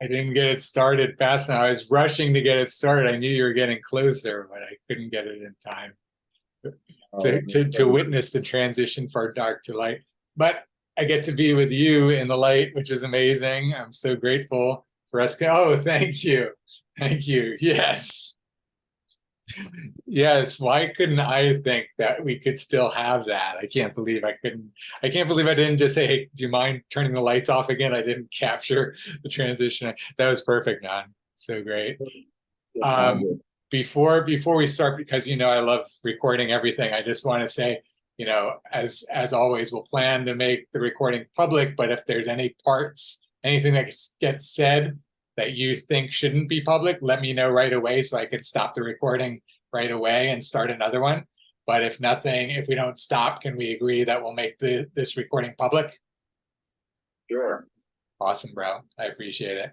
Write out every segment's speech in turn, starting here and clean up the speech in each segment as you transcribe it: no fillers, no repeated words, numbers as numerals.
I didn't get it started fast enough. I was rushing to get it started. I knew you were getting closer, but I couldn't get it in time Oh, to witness the transition for dark to light. But I get to be with you in the light, which is amazing. I'm so grateful for us. Oh, thank you. Thank you. Yes. Yes. Why couldn't I think that we could still have that? I can't believe I couldn't. I can't believe I didn't just say, hey, do you mind turning the lights off again? I didn't capture the transition. That was perfect, Nan. So great. it's all Um, good. before we start, because I love recording everything, I just want to say, as always, we'll plan to make the recording public, but if there's any parts, anything that gets said that you think shouldn't be public, let me know right away so I can stop the recording right away and start another one. But if we don't stop, can we agree that we'll make this recording public? Sure. Awesome, bro. I appreciate it.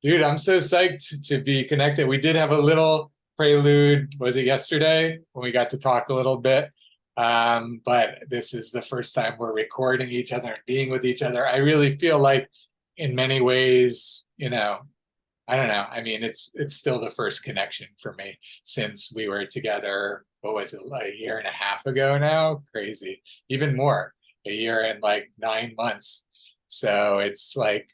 Dude, I'm so psyched to be connected. We did have a little prelude, was it yesterday, when we got to talk a little bit? But this is the first time we're recording each other and being with each other. I really feel like, in many ways, I don't know. I mean, it's still the first connection for me since we were together. What was it, like a year and a half ago now? Crazy. Even more, a year and like 9 months. So it's like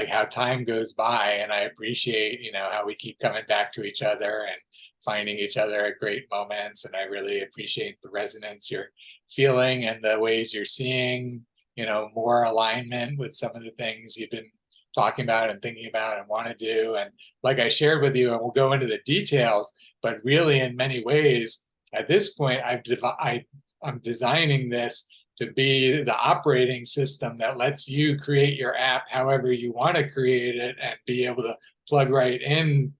how time goes by, and I appreciate, how we keep coming back to each other and finding each other at great moments. And I really appreciate the resonance you're feeling and the ways you're seeing, more alignment with some of the things you've been talking about and thinking about and want to do. And like I shared with you, and we'll go into the details, but really in many ways, at this point, I'm designing this to be the operating system that lets you create your app however you want to create it and be able to plug right in,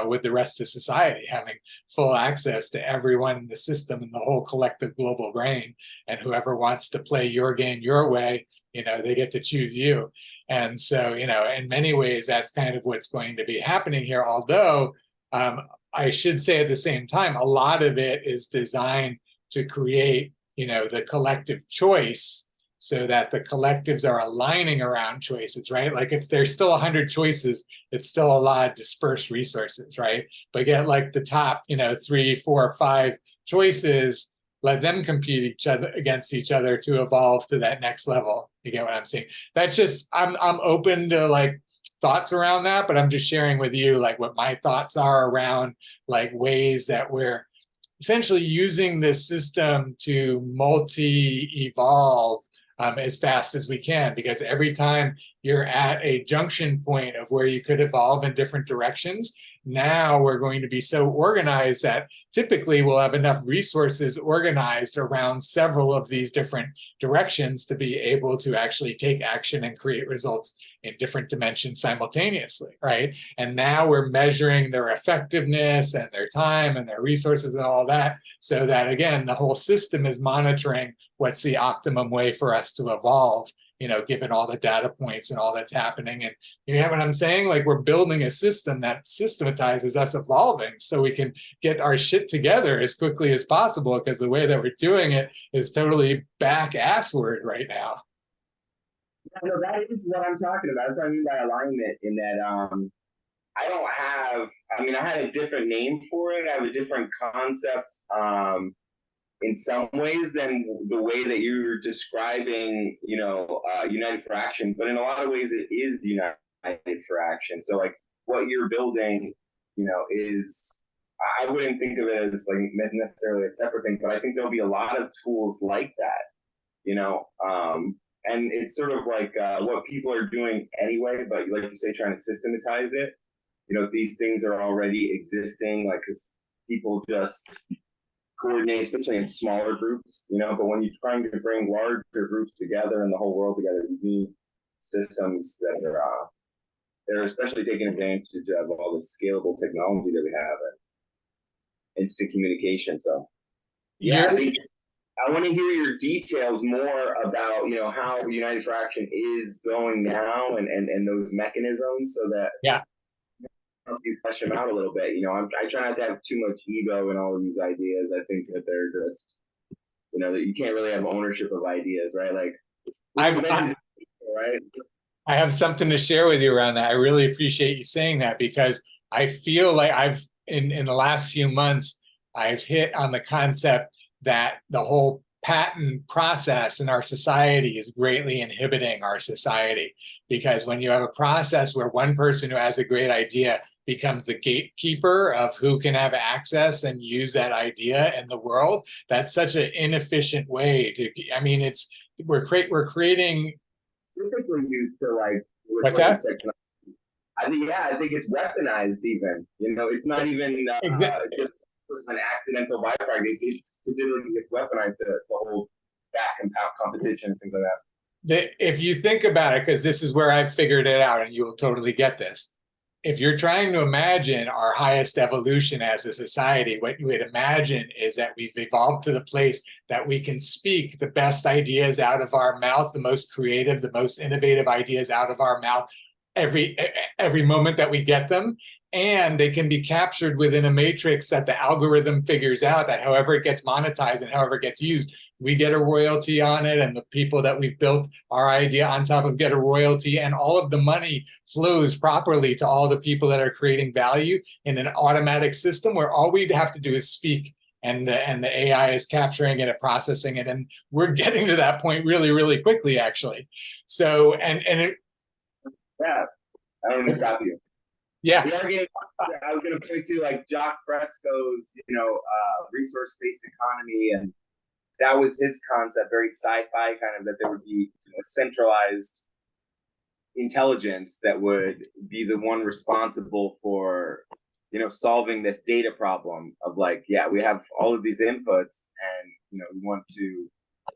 with the rest of society, having full access to everyone in the system and the whole collective global brain. And whoever wants to play your game your way, they get to choose you. And so, in many ways, that's kind of what's going to be happening here. Although, I should say at the same time, a lot of it is designed to create, the collective choice so that the collectives are aligning around choices, right? Like if there's still 100 choices, it's still a lot of dispersed resources, right? But get like the top, 3, 4, 5 choices, let them compete against each other to evolve to that next level. You get what I'm saying? That's just I'm open to like thoughts around that, but I'm just sharing with you like what my thoughts are around like ways that we're essentially using this system to multi-evolve as fast as we can, because every time you're at a junction point of where you could evolve in different directions, now we're going to be so organized that typically we'll have enough resources organized around several of these different directions to be able to actually take action and create results in different dimensions simultaneously, right? And now we're measuring their effectiveness and their time and their resources and all that, so that again, the whole system is monitoring what's the optimum way for us to evolve, given all the data points and all that's happening. And you know what I'm saying? Like we're building a system that systematizes us evolving so we can get our shit together as quickly as possible, because the way that we're doing it is totally back assward right now. No, that is what I'm talking about. That's what I mean by alignment. In that, I don't have. I mean, I had a different name for it. I have a different concept. In some ways than the way that you're describing, United for Action. But in a lot of ways, it is United for Action. So, like, what you're building, is I wouldn't think of it as like necessarily a separate thing, but I think there'll be a lot of tools like that, and it's sort of like what people are doing anyway, but like you say, trying to systematize it. These things are already existing, like, because people just coordinate, especially in smaller groups, but when you're trying to bring larger groups together and the whole world together, you need systems that are they're especially taking advantage of all the scalable technology that we have and instant communication. So yeah, You're I want to hear your details more about how United for Action is going now and those mechanisms so that Yeah. help you flesh them out a little bit. I try not to have too much ego in all of these ideas. I think that they're just, that you can't really have ownership of ideas, right? Like, I've right? I have something to share with you around that. I really appreciate you saying that because I feel like in the last few months, I've hit on the concept that the whole patent process in our society is greatly inhibiting our society. Because when you have a process where one person who has a great idea becomes the gatekeeper of who can have access and use that idea in the world, that's such an inefficient way to, I mean, we're creating. Typically used to like What's recording that? technology. I think, yeah, I think it's weaponized even. You know, it's not even just an accidental byproduct. It's considered gets weaponized to hold back and competition and things like that. If you think about it, because this is where I've figured it out, and you will totally get this. If you're trying to imagine our highest evolution as a society, what you would imagine is that we've evolved to the place that we can speak the best ideas out of our mouth, the most creative, the most innovative ideas out of our mouth every moment that we get them, and they can be captured within a matrix that the algorithm figures out, that however it gets monetized and however it gets used, we get a royalty on it, and the people that we've built our idea on top of get a royalty, and all of the money flows properly to all the people that are creating value in an automatic system where all we'd have to do is speak, and the AI is capturing it and processing it, and we're getting to that point really, really quickly, actually. So, Yeah, I don't want to stop you. yeah. We are getting, I was going to point to like Jacques Fresco's, resource-based economy, and that was his concept, very sci-fi kind of, that there would be a centralized intelligence that would be the one responsible for, solving this data problem of like, yeah, we have all of these inputs, and we want to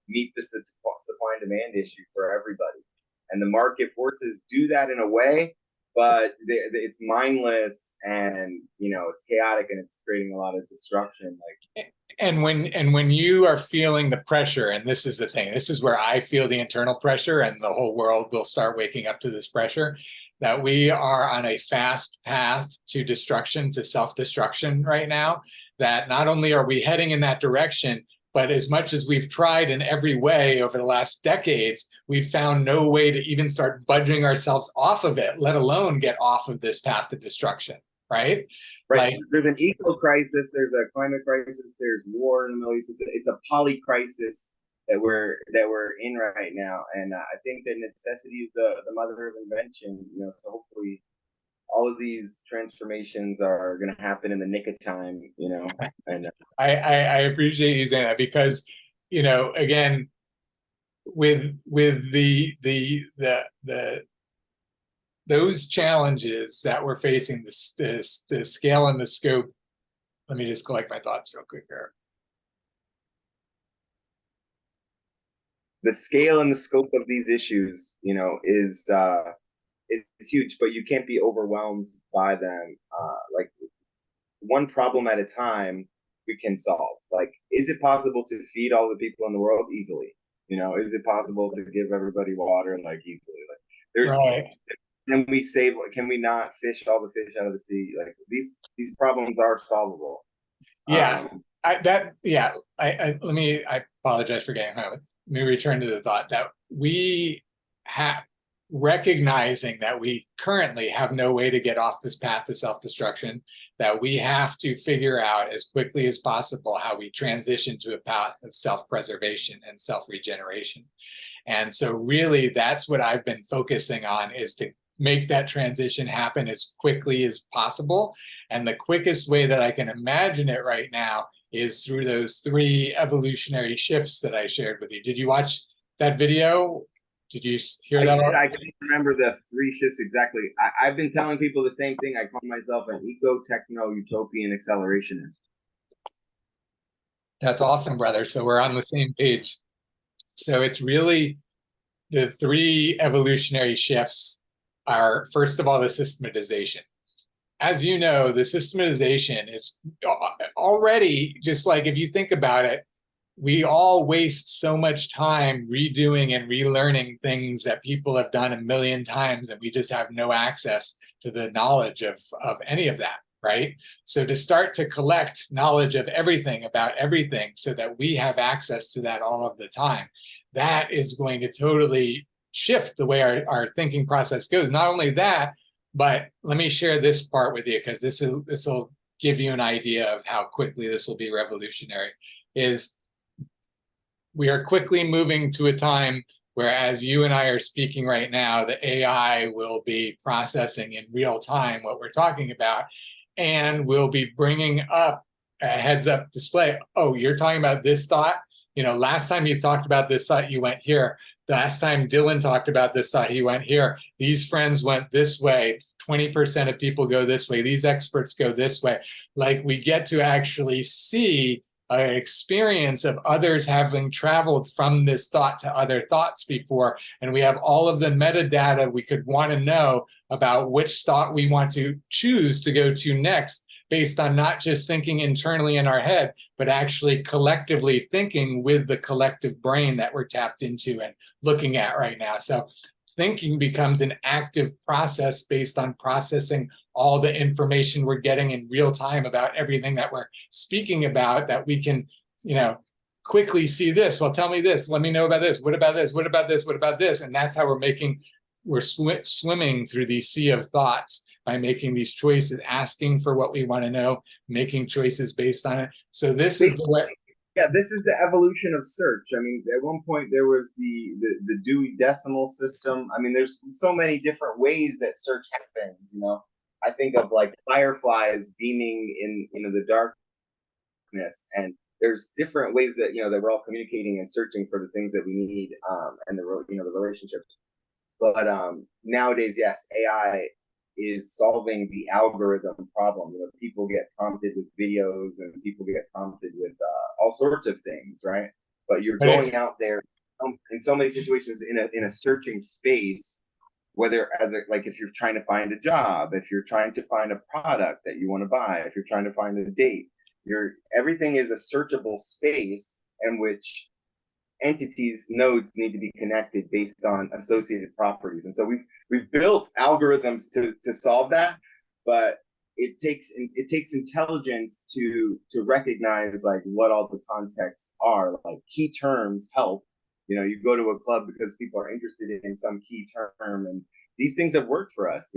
meet the supply and demand issue for everybody. And the market forces do that in a way, but it's mindless, and it's chaotic, and it's creating a lot of disruption. Like, and when you are feeling the pressure, and this is the thing, this is where I feel the internal pressure, and the whole world will start waking up to this pressure, that we are on a fast path to destruction, to self-destruction right now, that not only are we heading in that direction, but as much as we've tried in every way over the last decades, we've found no way to even start budging ourselves off of it, let alone get off of this path to destruction, right? Right. Like, there's an eco crisis, there's a climate crisis, there's war in the Middle East. It's a poly crisis that we're in right now, and I think that necessity is the mother of invention. So hopefully all of these transformations are going to happen in the nick of time, and I appreciate you saying that, because, again, with those challenges that we're facing, the scale and the scope. Let me just collect my thoughts real quick here. The scale and the scope of these issues, is huge, but you can't be overwhelmed by them. Like, one problem at a time we can solve. Like, is it possible to feed all the people in the world easily? Is it possible to give everybody water like easily? Like, there's right. Can we not fish all the fish out of the sea? Like, these problems are solvable. Yeah. I apologize for getting hung up. Let me return to the thought that we have, recognizing that we currently have no way to get off this path to self-destruction, that we have to figure out as quickly as possible how we transition to a path of self-preservation and self-regeneration. And so really that's what I've been focusing on, is to make that transition happen as quickly as possible. And the quickest way that I can imagine it right now is through those 3 evolutionary shifts that I shared with you. Did you watch that video? Did you hear that? I can't remember the 3 shifts exactly. I've been telling people the same thing. I call myself an eco-techno-utopian accelerationist. That's awesome, brother. So we're on the same page. So it's really the 3 evolutionary shifts are, first of all, the systematization. As you know, the systematization is already, just like, if you think about it, we all waste so much time redoing and relearning things that people have done a million times, and we just have no access to the knowledge of any of that, right? So to start to collect knowledge of everything about everything so that we have access to that all of the time, that is going to totally shift the way our thinking process goes. Not only that, but let me share this part with you, because this will give you an idea of how quickly this will be revolutionary. Is we are quickly moving to a time where, as you and I are speaking right now, the AI will be processing in real time what we're talking about, and will be bringing up a heads-up display. Oh, you're talking about this thought? You know, last time you talked about this thought, you went here. The last time Dylan talked about this thought, he went here. These friends went this way. 20% of people go this way. These experts go this way. Like, we get to actually see an experience of others having traveled from this thought to other thoughts before. And we have all of the metadata we could want to know about which thought we want to choose to go to next, based on not just thinking internally in our head, but actually collectively thinking with the collective brain that we're tapped into and looking at right now. So thinking becomes an active process based on processing all the information we're getting in real time about everything that we're speaking about, that we can, you know, quickly see this. Well, tell me this. Let me know about this. What about this? What about this? What about this? And that's how we're swimming through these sea of thoughts, by making these choices, asking for what we want to know, making choices based on it. So this is the way. Yeah, this is the evolution of search. I mean, at one point there was the Dewey Decimal System. I mean, there's so many different ways that search happens. You know, I think of like fireflies beaming in the darkness, and there's different ways that that we're all communicating and searching for the things that we need, and the relationships. But nowadays, yes, AI is solving the algorithm problem. You know, people get prompted with videos, and people get prompted with all sorts of things, right? But you're going out there in so many situations in a searching space, whether if you're trying to find a job, if you're trying to find a product that you want to buy, if you're trying to find a date, everything is a searchable space in which entities, nodes need to be connected based on associated properties. And so we've built algorithms to solve that, but it takes intelligence to recognize like what all the contexts are. Like, key terms help. You go to a club because people are interested in some key term, and these things have worked for us,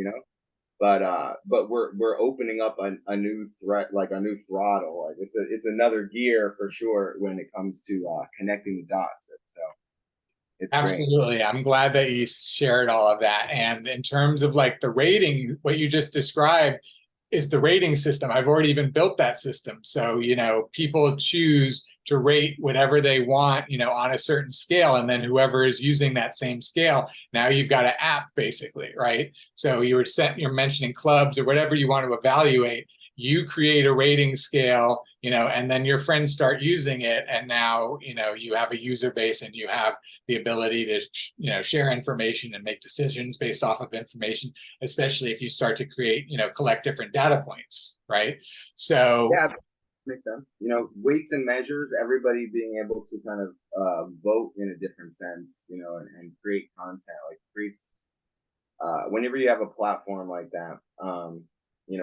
but we're opening up a new threat, like a new throttle. Like it's another gear for sure when it comes to connecting the dots. So it's Absolutely. Great. I'm glad that you shared all of that. And in terms of like the rating, what you just described is the rating system. I've already even built that system. So, people choose to rate whatever they want, on a certain scale. And then whoever is using that same scale, now you've got an app basically, right? So you're mentioning clubs or whatever you want to evaluate. You create a rating scale, and then your friends start using it. And now, you have a user base, and you have the ability to, share information and make decisions based off of information, especially if you start to create, collect different data points, right? So yeah, makes sense. Weights and measures, everybody being able to kind of vote in a different sense, and create content, like creates, whenever you have a platform like that,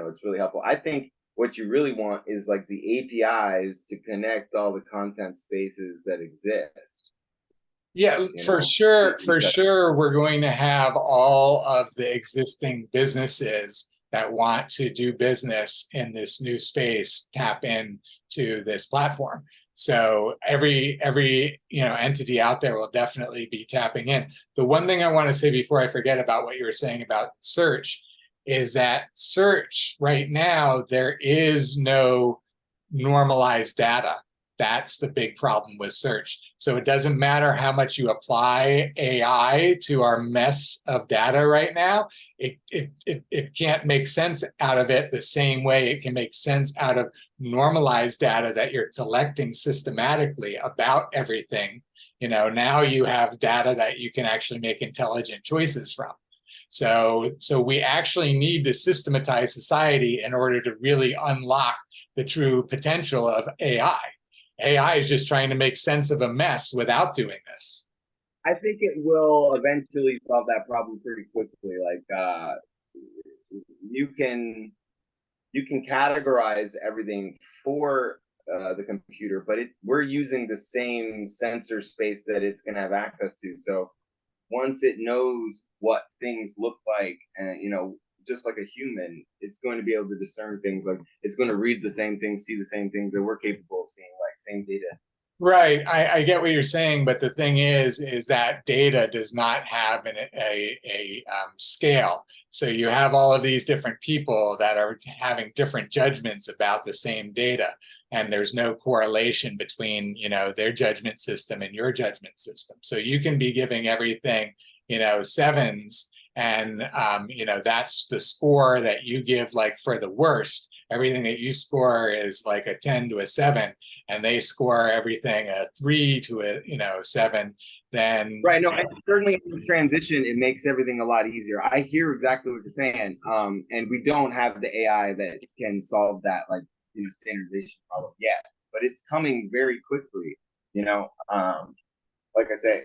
it's really helpful. I think what you really want is like the APIs to connect all the content spaces that exist. Yeah, for sure, we're going to have all of the existing businesses that want to do business in this new space tap into this platform. So every entity out there will definitely be tapping in. The one thing I want to say before I forget about what you were saying about search is that search right now, there is no normalized data. That's the big problem with search. So it doesn't matter how much you apply AI to our mess of data right now. It can't make sense out of it the same way it can make sense out of normalized data that you're collecting systematically about everything. Now you have data that you can actually make intelligent choices from. So we actually need to systematize society in order to really unlock the true potential of AI. AI is just trying to make sense of a mess without doing this. I think it will eventually solve that problem pretty quickly. Like, you can categorize everything for the computer, but we're using the same sensor space that it's going to have access to. So once it knows what things look like, and just like a human, it's going to be able to discern things. Like it's going to read the same things, see the same things that we're capable of seeing, like same data. Right. I get what you're saying, but the thing is that data does not have a scale. So you have all of these different people that are having different judgments about the same data, and there's no correlation between, their judgment system and your judgment system. So you can be giving everything, sevens, and that's the score that you give, like for the worst. Everything that you score is like a 10 to a 7, and they score everything a 3 to a 7. Then right. No, certainly in the transition, it makes everything a lot easier. I hear exactly what you're saying. And we don't have the AI that can solve that, like, standardization problem yet, but it's coming very quickly. Like I say,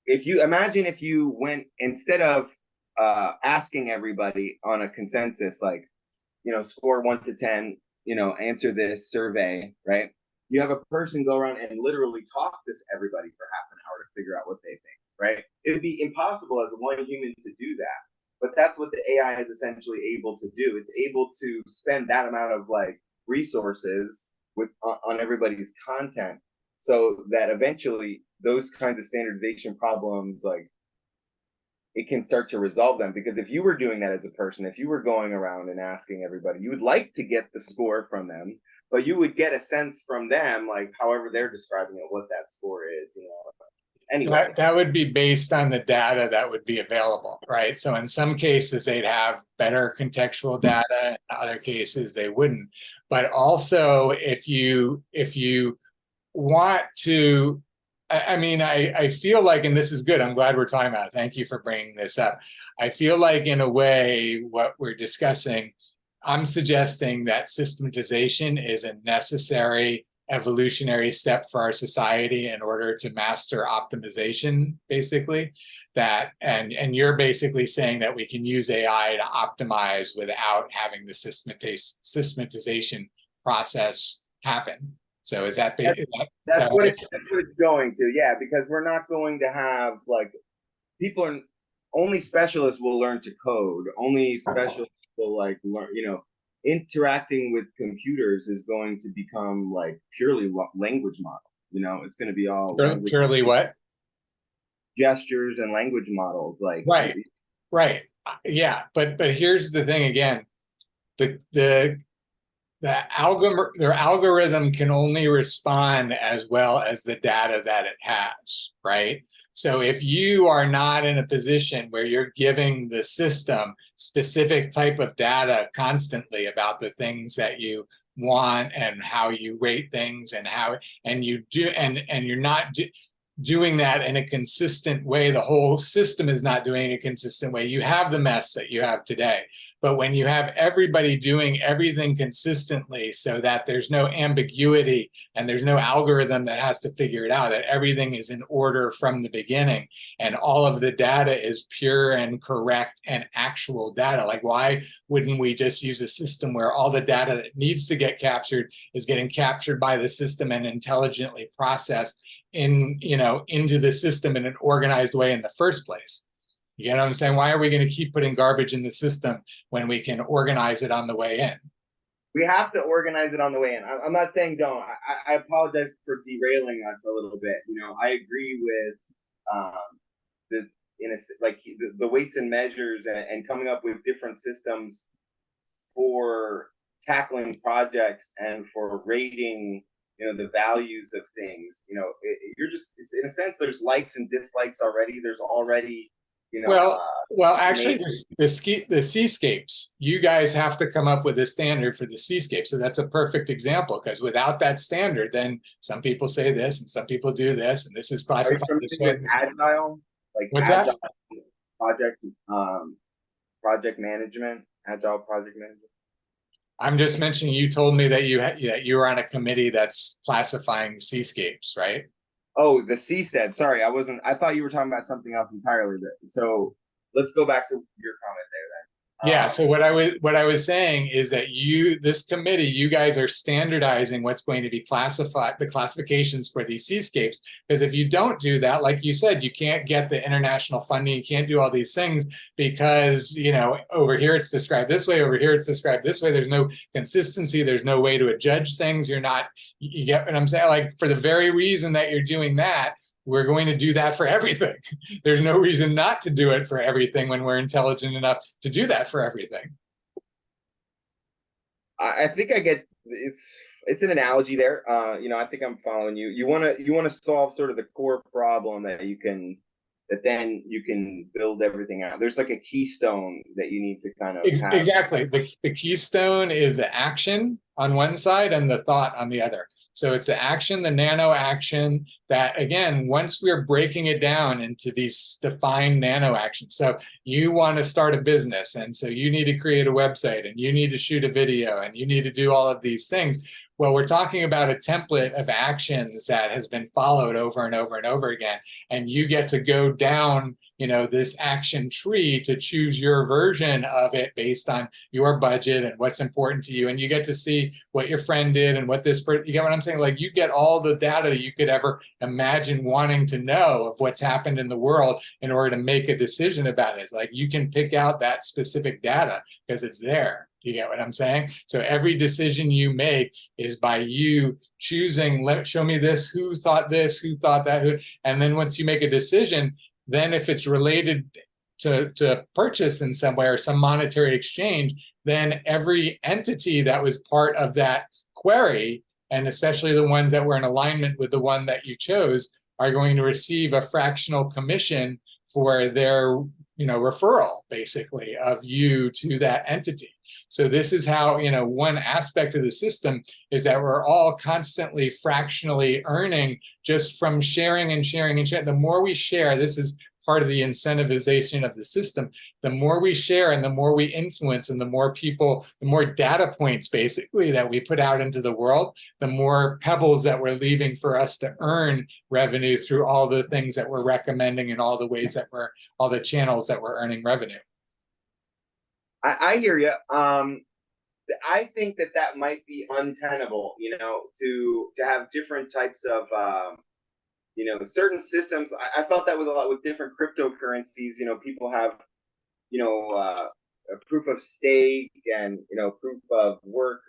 if you went, instead of asking everybody on a consensus, like, score 1 to 10, answer this survey, right? You have a person go around and literally talk to everybody for half an hour to figure out what they think, right? It would be impossible as one human to do that. But that's what the AI is essentially able to do. It's able to spend that amount of like resources on everybody's content, so that eventually those kinds of standardization problems, like, it can start to resolve them. Because if you were doing that as a person, if you were going around and asking everybody, you would like to get the score from them, but you would get a sense from them, like however they're describing it, what that score is, Anyway. that would be based on the data that would be available, right? So in some cases they'd have better contextual data, in other cases they wouldn't. But also if you want to, I feel like, and this is good, I'm glad we're talking about it, thank you for bringing this up. I feel like in a way what we're discussing, I'm suggesting that systematization is a necessary evolutionary step for our society in order to master optimization, basically. And you're basically saying that we can use AI to optimize without having the systematization process happen. So is that that's what it's going to, yeah, because we're not going to have, like, only specialists will learn to code, only specialists will like learn, interacting with computers is going to become like purely language model. It's going to be all purely what? Gestures and language models, like, right. Yeah, but here's the thing again. Their algorithm can only respond as well as the data that it has, right? So if you are not in a position where you're giving the system specific type of data constantly about the things that you want and how you rate things and you're not doing that in a consistent way, the whole system is not doing a consistent way, you have the mess that you have today. But when you have everybody doing everything consistently so that there's no ambiguity and there's no algorithm that has to figure it out, that everything is in order from the beginning and all of the data is pure and correct and actual data, like why wouldn't we just use a system where all the data that needs to get captured is getting captured by the system and intelligently processed into the system in an organized way in the first place? You know what I'm saying? Why are we going to keep putting garbage in the system when we can organize it on the way in? We have to organize it on the way in. I'm not saying don't. I apologize for derailing us a little bit. I agree with the weights and measures and coming up with different systems for tackling projects and for rating the values of things. It's in a sense, there's likes and dislikes already. There's already well, actually, the seascapes, you guys have to come up with a standard for the seascape. So that's a perfect example, because without that standard, then some people say this and some people do this, and this is classified this way. Agile, like what's agile that? Project management, agile project management. I'm just mentioning, you told me that you were on a committee that's classifying seascapes, right? Oh, the CSTED. Sorry, I thought you were talking about something else entirely. So let's go back to your comment there Yeah, so what I was saying is that this committee, you guys are standardizing what's going to be classified, the classifications for these seascapes. Because if you don't do that, like you said, you can't get the international funding, you can't do all these things because, over here it's described this way, over here it's described this way. There's no consistency, there's no way to adjudge things. You get what I'm saying? Like, for the very reason that you're doing that, we're going to do that for everything. There's no reason not to do it for everything when we're intelligent enough to do that for everything. I think I get it's an analogy there. I think I'm following you. You wanna solve sort of the core problem that then you can build everything out. There's like a keystone that you need to kind of have. Exactly. The keystone is the action on one side and the thought on the other. So it's the action, the nano action that, again, once we're breaking it down into these defined nano actions. So you want to start a business, and so you need to create a website, and you need to shoot a video, and you need to do all of these things. Well, we're talking about a template of actions that has been followed over and over and over again. And you get to go down, this action tree to choose your version of it based on your budget and what's important to you. And you get to see what your friend did and what you get what I'm saying? Like, you get all the data you could ever imagine wanting to know of what's happened in the world in order to make a decision about it. Like, you can pick out that specific data because it's there. You get what I'm saying? So every decision you make is by you choosing, show me this, who thought that, and then once you make a decision, then if it's related to purchase in some way or some monetary exchange, then every entity that was part of that query, and especially the ones that were in alignment with the one that you chose, are going to receive a fractional commission for their referral, basically, of you to that entity. So this is how, one aspect of the system is that we're all constantly fractionally earning just from sharing and sharing and sharing. The more we share, this is part of the incentivization of the system. The more we share and the more we influence and the more people, the more data points basically that we put out into the world, the more pebbles that we're leaving for us to earn revenue through all the things that we're recommending and all the ways that all the channels that we're earning revenue. I hear you. I think that might be untenable, to have different types of, certain systems. I felt that with a lot with different cryptocurrencies. People have, a proof of stake and, proof of work.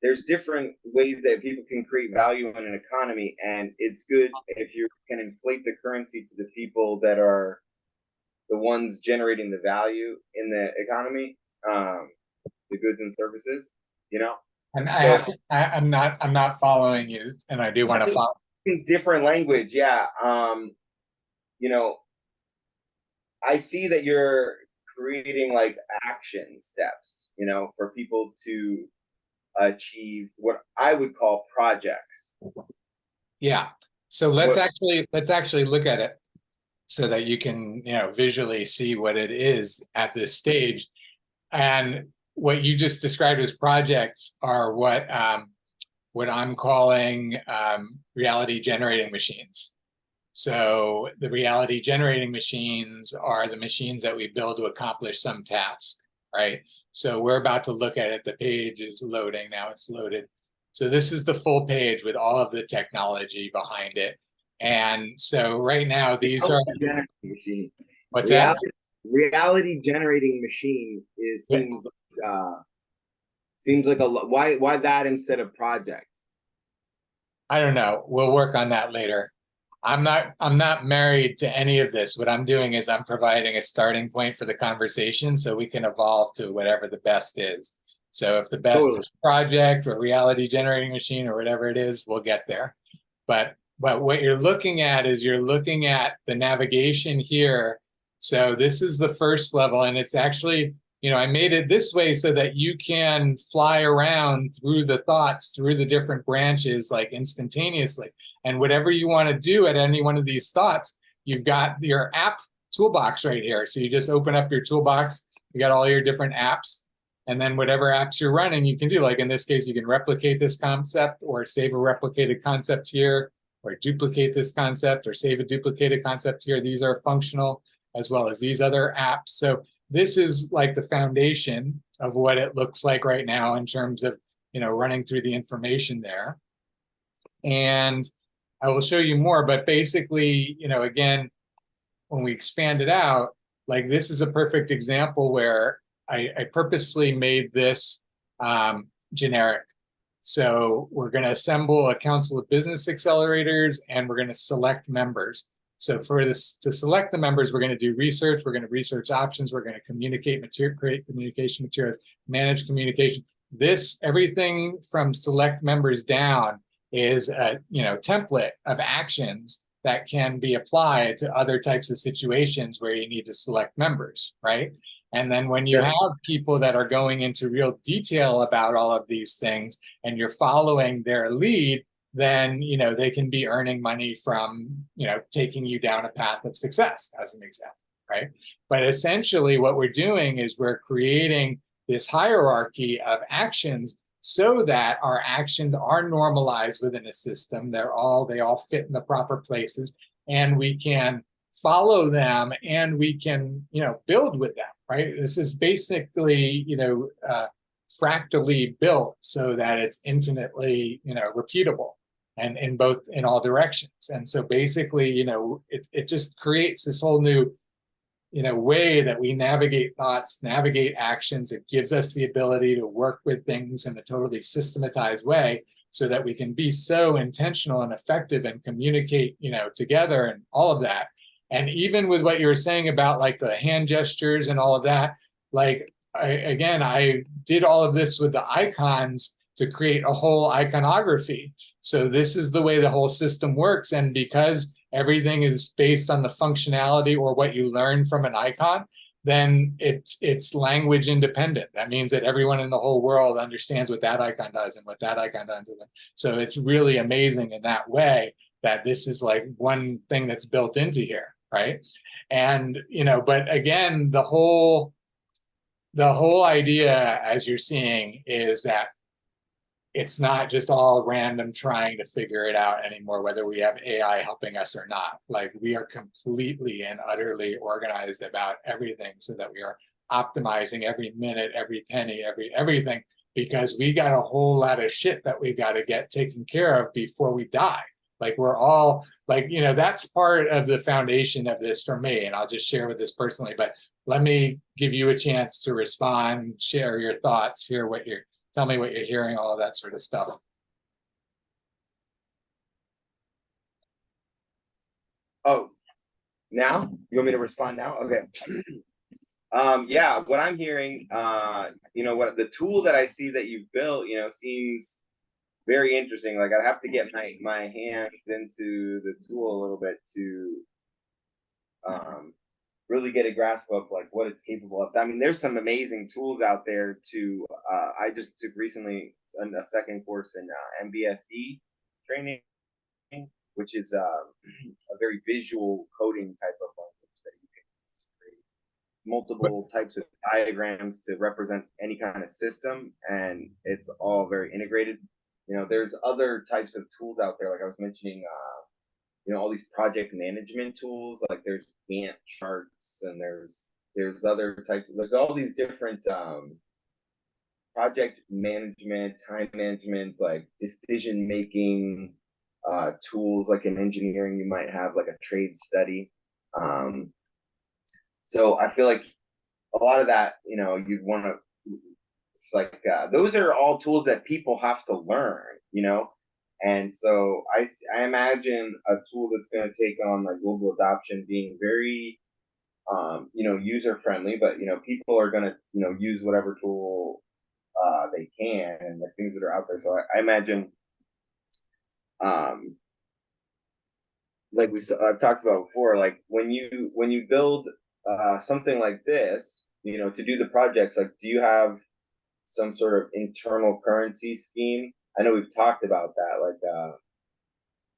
There's different ways that people can create value in an economy, and it's good if you can inflate the currency to the people that are the ones generating the value in the economy, the goods and services, And I'm So- not following you, and I do want to follow. In different language, yeah. I see that you're creating like action steps, for people to achieve what I would call projects. Yeah. So let's actually look at it so that you can, visually see what it is at this stage. And what you just described as projects are what I'm calling reality generating machines. So the reality generating machines are the machines that we build to accomplish some task, right? So we're about to look at it. The page is loading now. It's loaded. So this is the full page with all of the technology behind it. And so right now, these are machine. What's that? Reality generating machine seems like a lot. Why that instead of project? I don't know. We'll work on that later. I'm not married to any of this. What I'm doing is I'm providing a starting point for the conversation so we can evolve to whatever the best is. So if the best is project or reality generating machine or whatever it is, we'll get there. But what you're looking at is you're looking at the navigation here. So this is the first level, and it's actually, I made it this way so that you can fly around through the thoughts, through the different branches, like instantaneously. And whatever you want to do at any one of these thoughts, you've got your app toolbox right here. So you just open up your toolbox, you got all your different apps, and then whatever apps you're running, you can do. Like in this case, you can replicate this concept or save a replicated concept here, or duplicate this concept or save a duplicated concept here. These are functional as well as these other apps. So this is like the foundation of what it looks like right now in terms of, running through the information there. And I will show you more, but basically, again, when we expand it out, like this is a perfect example where I purposely made this generic. So we're going to assemble a council of business accelerators and we're going to select members. So for this, to select the members, we're going to do research. We're going to research options. We're going to communicate material, create communication materials, manage communication. This, everything from select members down is a template of actions that can be applied to other types of situations where you need to select members, right? And then when you have people that are going into real detail about all of these things and you're following their lead, then they can be earning money from taking you down a path of success, as an example, right? But essentially what we're doing is we're creating this hierarchy of actions so that our actions are normalized within a system. They all fit in the proper places, and we can follow them and we can build with them, right? This is basically fractally built so that it's infinitely repeatable and in all directions. And so basically it just creates this whole new way that we navigate thoughts, navigate actions. It gives us the ability to work with things in a totally systematized way so that we can be so intentional and effective and communicate together and all of that. And even with what you were saying about like the hand gestures and all of that, like I did all of this with the icons to create a whole iconography. So this is the way the whole system works. And because everything is based on the functionality or what you learn from an icon, then it's language independent. That means that everyone in the whole world understands what that icon does and what that icon does. So it's really amazing in that way that this is like one thing that's built into here, right? And but again, the whole idea, as you're seeing, is that it's not just all random trying to figure it out anymore, whether we have AI helping us or not. Like we are completely and utterly organized about everything so that we are optimizing every minute, every penny, everything, because we got a whole lot of shit that we got to get taken care of before we die. Like we're all like, that's part of the foundation of this for me. And I'll just share with this personally, but let me give you a chance to respond, share your thoughts, tell me what you're hearing, all of that sort of stuff. Oh, now? You want me to respond now? Okay. Yeah, what I'm hearing, what the tool that I see that you've built, seems very interesting. Like I'd have to get my hands into the tool a little bit to really get a grasp of like what it's capable of. I mean, there's some amazing tools out there to, I just took recently a second course in MBSE training, which is a very visual coding type of language that you can create multiple types of diagrams to represent any kind of system, and it's all very integrated. There's other types of tools out there, like I was mentioning, all these project management tools, like there's Gantt charts, and there's other types, there's all these different project management, time management, like decision making tools. Like in engineering, you might have like a trade study. So I feel like a lot of that, you'd want to, it's like those are all tools that people have to learn, and so I imagine a tool that's going to take on like global adoption being very user friendly, but people are going to use whatever tool they can, and the things that are out there. So I imagine like I've talked about before, like when you build something like this, to do the projects, like do you have some sort of internal currency scheme? I know we've talked about that, like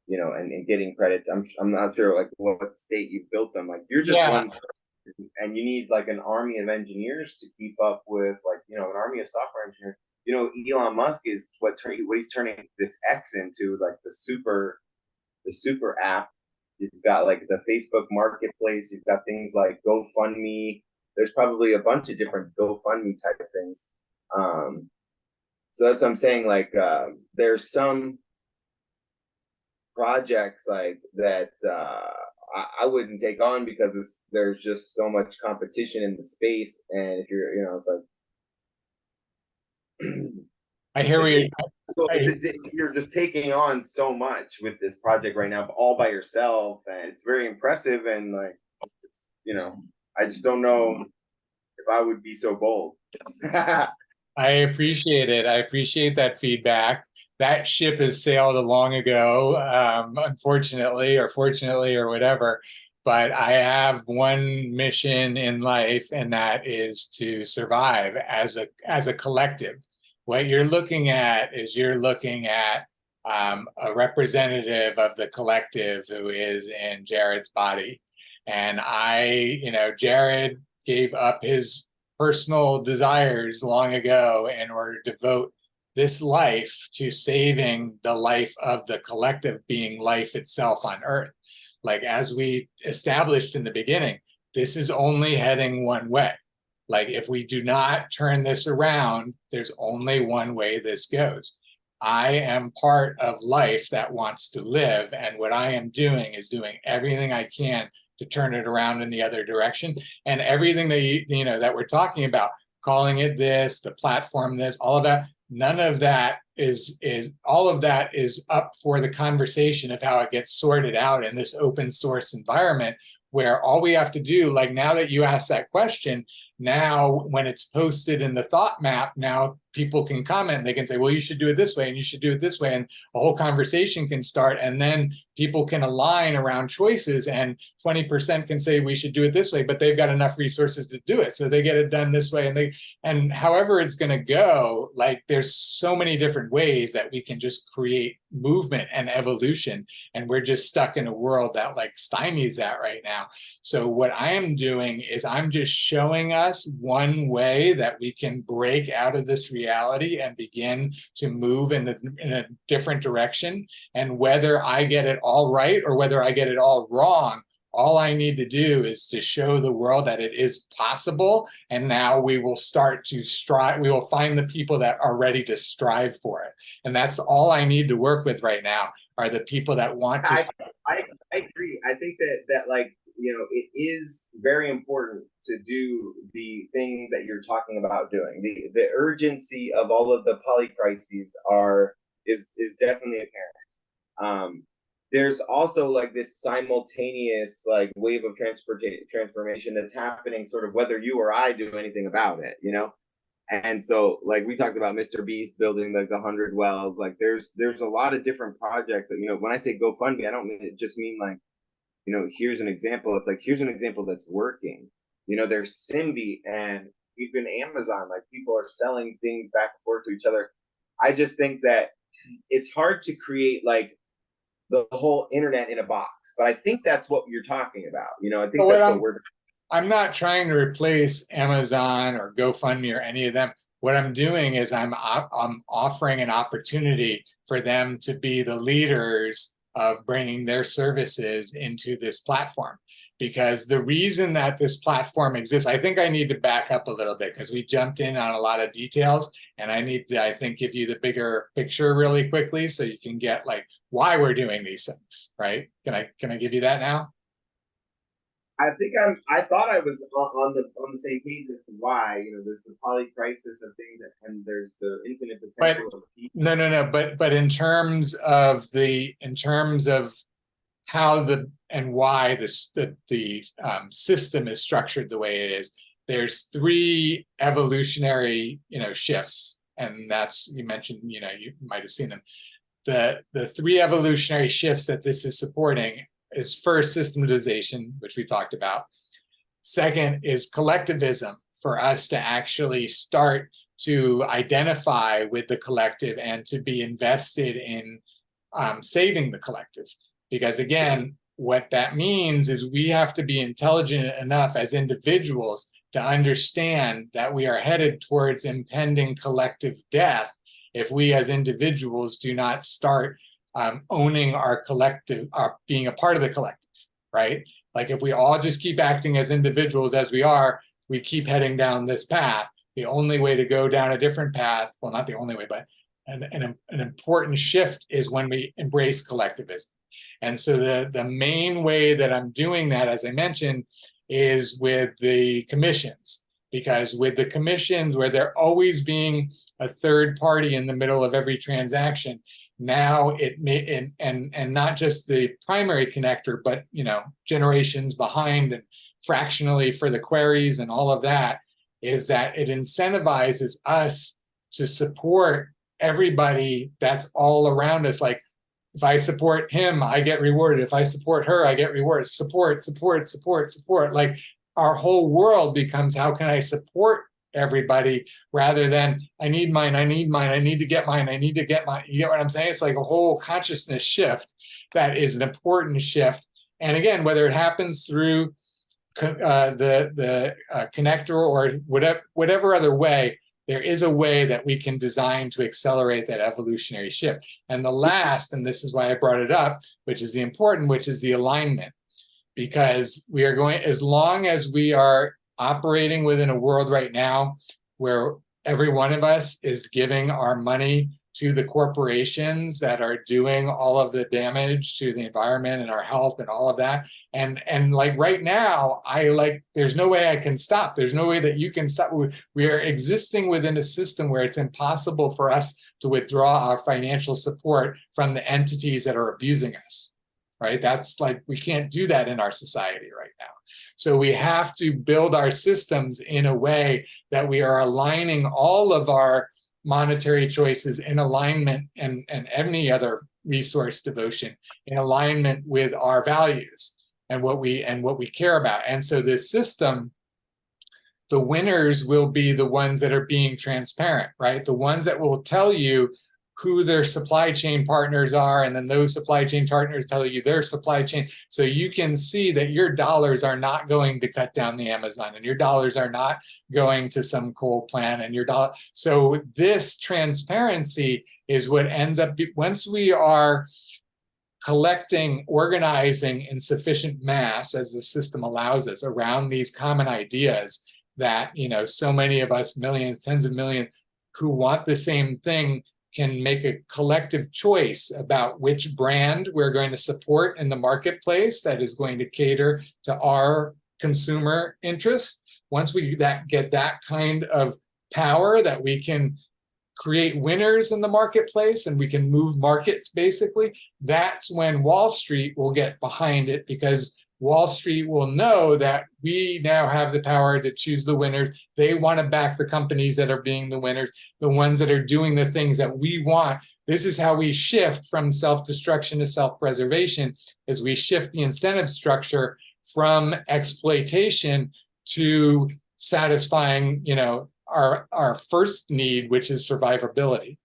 and getting credits. I'm not sure like what state you built them. Like you're just one person, and you need like an army of engineers to keep up with, like an army of software engineers. Elon Musk is what he's turning this X into, like the super app. You've got like the Facebook marketplace. You've got things like GoFundMe. there's probably a bunch of different GoFundMe type of things. So that's what I'm saying. Like, there's some projects like that I wouldn't take on because there's just so much competition in the space, and if you're, it's like I hear you. you're just taking on so much with this project right now, all by yourself, and it's very impressive. And like, I just don't know if I would be so bold. I appreciate it. I appreciate that feedback. That ship has sailed long ago, unfortunately, or fortunately, or whatever. But I have one mission in life, and that is to survive as a collective. What you're looking at is you're looking at a representative of the collective who is in Jared's body. And Jared gave up his personal desires long ago in order to devote this life to saving the life of the collective, being life itself on Earth. Like, as we established in the beginning, this is only heading one way. Like, if we do not turn this around, there's only one way this goes. I am part of life that wants to live, and what I am doing is doing everything I can to turn it around in the other direction. And everything that that we're talking about, calling it this, the platform this, all of that, none of that is all of that is up for the conversation of how it gets sorted out in this open source environment, where all we have to do, like, now that you asked that question, now when it's posted in the thought map, now people can comment and they can say, well, you should do it this way and you should do it this way, and a whole conversation can start, and then people can align around choices, and 20% can say we should do it this way, but they've got enough resources to do it, so they get it done this way. And however it's going to go, like, there's so many different ways that we can just create movement and evolution, and we're just stuck in a world that like stymies that right now. So what I am doing is I'm just showing us one way that we can break out of this reality and begin to move in a different direction. And whether I get it all right or whether I get it all wrong, all I need to do is to show the world that it is possible. And now we will start to strive. We will find the people that are ready to strive for it. And that's all I need to work with right now, are the people that want to. I agree. I think that like, it is very important to do the thing that you're talking about doing. The urgency of all of the polycrises is definitely apparent. There's also like this simultaneous like wave of transformation that's happening, sort of whether you or I do anything about it, And so, like, we talked about Mr. Beast building like 100 wells. Like, there's a lot of different projects that, when I say GoFundMe, I don't just mean like, here's an example. It's like, here's an example that's working. There's Simbi and even Amazon. Like, people are selling things back and forth to each other. I just think that it's hard to create like the whole internet in a box, but I think that's what you're talking about. I think that's what we're. I'm not trying to replace Amazon or GoFundMe or any of them. What I'm doing is I'm offering an opportunity for them to be the leaders of bringing their services into this platform. Because the reason that this platform exists, I think I need to back up a little bit because we jumped in on a lot of details, and I need to, I think, give you the bigger picture really quickly so you can get like why we're doing these things, right? Can I give you that now? I thought I was on the same page as to why, there's the polycrisis of things, and there's the infinite potential of people. No. But in terms of how and why the system is structured the way it is, there's 3 evolutionary shifts, and that's, you mentioned, you might have seen them. The 3 evolutionary shifts that this is supporting is, first, systematization, which we talked about. Second is collectivism, for us to actually start to identify with the collective and to be invested in saving the collective. Because again, what that means is we have to be intelligent enough as individuals to understand that we are headed towards impending collective death if we as individuals do not start owning our collective, being a part of the collective, right? Like, if we all just keep acting as individuals as we are, we keep heading down this path. The only way to go down a different path, well, not the only way, but an important shift is when we embrace collectivism. And so the main way that I'm doing that, as I mentioned, is with the commissions. Because with the commissions, where they're always being a third party in the middle of every transaction, now it may, and not just the primary connector, but generations behind and fractionally for the queries and all of that, is that it incentivizes us to support everybody that's all around us. Like, if I support him, I get rewarded. If I support her, I get rewarded. Support, support, support, support. Like, our whole world becomes, how can I support everybody, rather than I need mine, I need mine, I need to get mine, I need to get mine. You get what I'm saying? It's like a whole consciousness shift that is an important shift. And again, whether it happens through the connector or whatever other way, there is a way that we can design to accelerate that evolutionary shift. And the last, and this is why I brought it up, which is the important, which is the alignment. Because we are going, as long as we are operating within a world right now where every one of us is giving our money to the corporations that are doing all of the damage to the environment and our health and all of that. And like right now, there's no way I can stop. There's no way that you can stop. We are existing within a system where it's impossible for us to withdraw our financial support from the entities that are abusing us, right? That's like, we can't do that in our society right now. So we have to build our systems in a way that we are aligning all of our monetary choices in alignment, and any other resource devotion in alignment with our values and what we care about. And so this system, the winners will be the ones that are being transparent, right? The ones that will tell you who their supply chain partners are, and then those supply chain partners tell you their supply chain. So you can see that your dollars are not going to cut down the Amazon, and your dollars are not going to some coal plant, and your dollar. So this transparency is what ends up, once we are collecting, organizing in sufficient mass, as the system allows us, around these common ideas that, so many of us, millions, tens of millions, who want the same thing, can make a collective choice about which brand we're going to support in the marketplace that is going to cater to our consumer interests. Once we get that kind of power, that we can create winners in the marketplace and we can move markets, basically, that's when Wall Street will get behind it, because Wall Street will know that we now have the power to choose the winners. They want to back the companies that are being the winners, the ones that are doing the things that we want. This is how we shift from self-destruction to self-preservation, as we shift the incentive structure from exploitation to satisfying, our first need, which is survivability.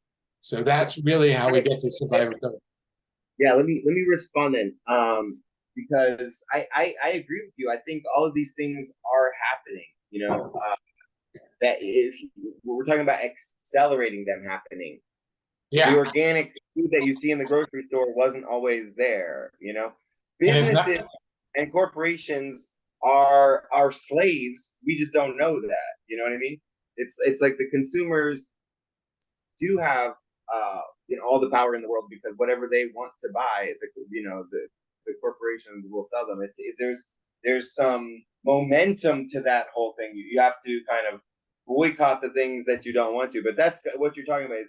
So that's really how we get to survivability. Yeah, let me respond then. Because I agree with you. I think all of these things are happening, that if we're talking about accelerating them happening. Yeah. The organic food that you see in the grocery store wasn't always there, Businesses and corporations are slaves. We just don't know that. You know what I mean? It's like the consumers do have all the power in the world, because whatever they want to buy, the corporations will sell them. There's some momentum to that whole thing. You have to kind of boycott the things that you don't want to, but that's what you're talking about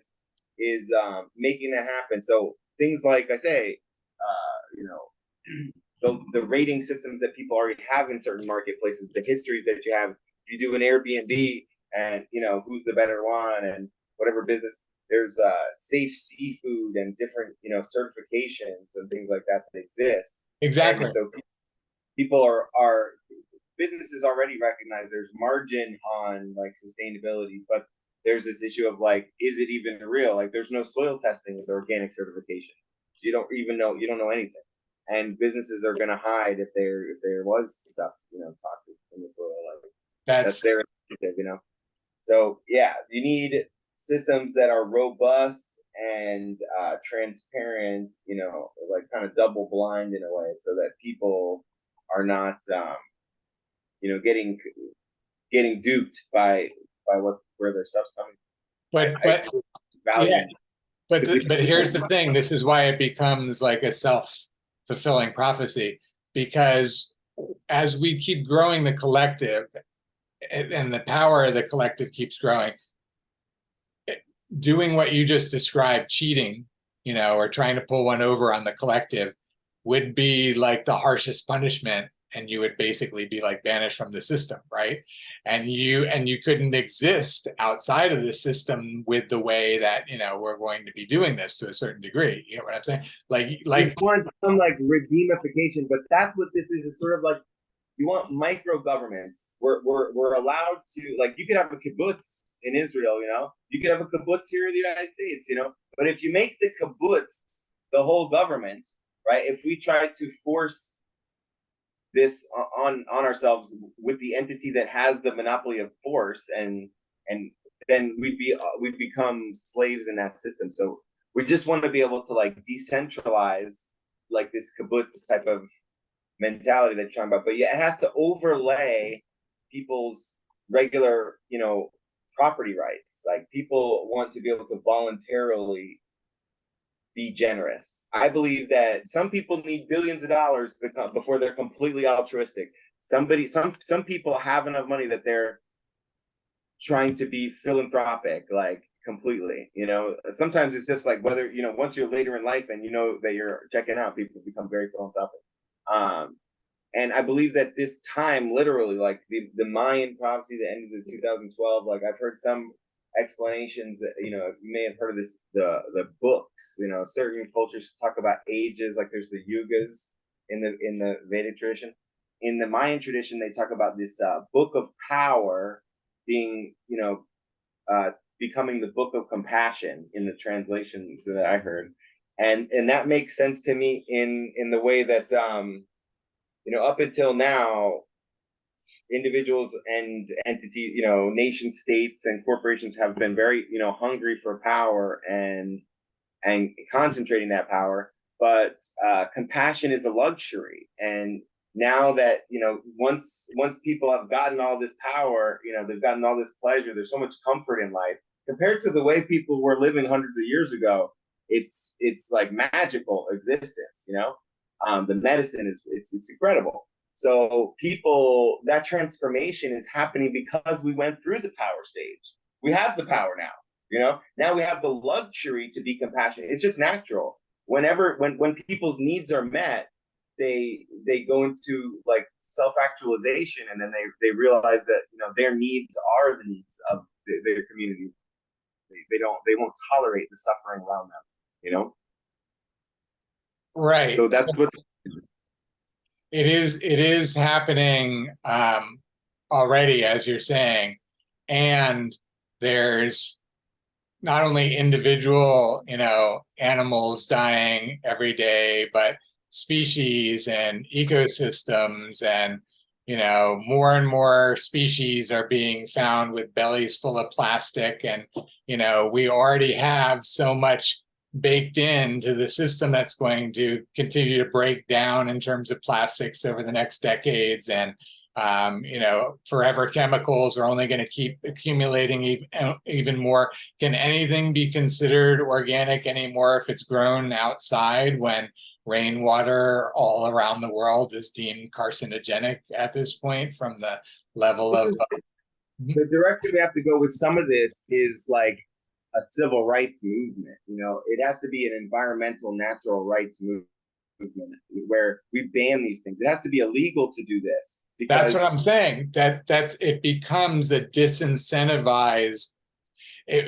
is making that happen. So things like I say, the rating systems that people already have in certain marketplaces, the histories that you have. You do an Airbnb, and who's the better one, and whatever business. There's safe seafood and different, certifications and things like that exist. Exactly. And so people are businesses already recognize there's margin on like sustainability, but there's this issue of like, is it even real? Like, there's no soil testing with organic certification. So you don't know anything. And businesses are going to hide if there was stuff, toxic in the soil. Like, that's their initiative, So yeah, you need systems that are robust and transparent, like kind of double blind in a way, so that people are not, getting getting duped by where their stuff's coming from. But Value. yeah, but here's the thing. This is why it becomes like a self-fulfilling prophecy, because as we keep growing the collective and the power of the collective keeps growing, doing what you just described, cheating, or trying to pull one over on the collective would be like the harshest punishment, and you would basically be like banished from the system, right? And you couldn't exist outside of the system with the way that we're going to be doing this to a certain degree. You know what I'm saying? Like You want some like redeemification, but that's what this is. It's sort of like you want micro governments. We're allowed to, like, you could have a kibbutz in Israel, you could have a kibbutz here in the United States, but if you make the kibbutz the whole government, right? If we try to force this on ourselves with the entity that has the monopoly of force, and then we'd become slaves in that system. So we just want to be able to like decentralize like this kibbutz type of mentality that you're talking about, but yeah, it has to overlay people's regular, property rights. Like, people want to be able to voluntarily be generous. I believe that some people need billions of dollars before they're completely altruistic. Some people have enough money that they're trying to be philanthropic, like completely. Sometimes it's just like whether once you're later in life and that you're checking out, people become very philanthropic. And I believe that this time, literally, like the Mayan prophecy that ended in 2012, like I've heard some explanations that, you may have heard of this, the books, certain cultures talk about ages, like there's the yugas in the Vedic tradition. In the Mayan tradition, they talk about this book of power being, becoming the book of compassion in the translations that I heard. And that makes sense to me in the way that, up until now, individuals and entities, nation states and corporations have been very, hungry for power and concentrating that power. But compassion is a luxury. And now that, once people have gotten all this power, they've gotten all this pleasure, there's so much comfort in life compared to the way people were living hundreds of years ago. It's like magical existence, the medicine it's incredible. So people, that transformation is happening because we went through the power stage. We have the power now, now we have the luxury to be compassionate. It's just natural. When people's needs are met, they go into like self-actualization, and then they realize that their needs are the needs of their community. They won't tolerate the suffering around them, right. So that's what's it is happening already, as you're saying, and there's not only individual animals dying every day, but species and ecosystems, and more and more species are being found with bellies full of plastic, and we already have so much baked into the system that's going to continue to break down in terms of plastics over the next decades. And forever chemicals are only going to keep accumulating even more. Can anything be considered organic anymore if it's grown outside, when rainwater all around the world is deemed carcinogenic at this point from the level of... The direction we have to go with some of this is like a civil rights movement. It has to be an environmental, natural rights movement where we ban these things. It has to be illegal to do this. That's what I'm saying. It becomes a disincentivized.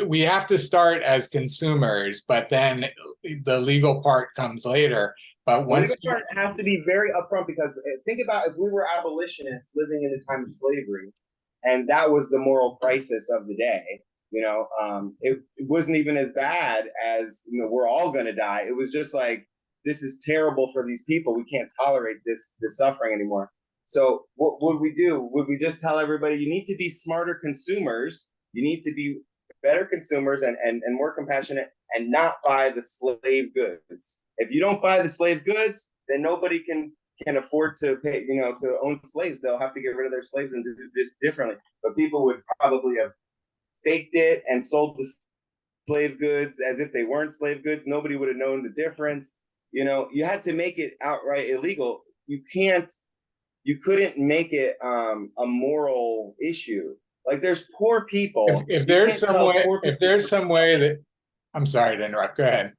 We have to start as consumers, but then the legal part comes later. But once the legal part has to be very upfront, because think about if we were abolitionists living in the time of slavery, and that was the moral crisis of the day. It wasn't even as bad as we're all going to die. It was just like, this is terrible for these people. We can't tolerate this suffering anymore. So what would we do? Would we just tell everybody, you need to be smarter consumers, you need to be better consumers and more compassionate, and not buy the slave goods? If you don't buy the slave goods, then nobody can can afford to pay, to own slaves, they'll have to get rid of their slaves and do this differently. But people would probably have faked it and sold the slave goods as if they weren't slave goods. Nobody would have known the difference. You had to make it outright illegal. You couldn't make it a moral issue. Like, there's poor people. If there's some way that, I'm sorry to interrupt. Go ahead.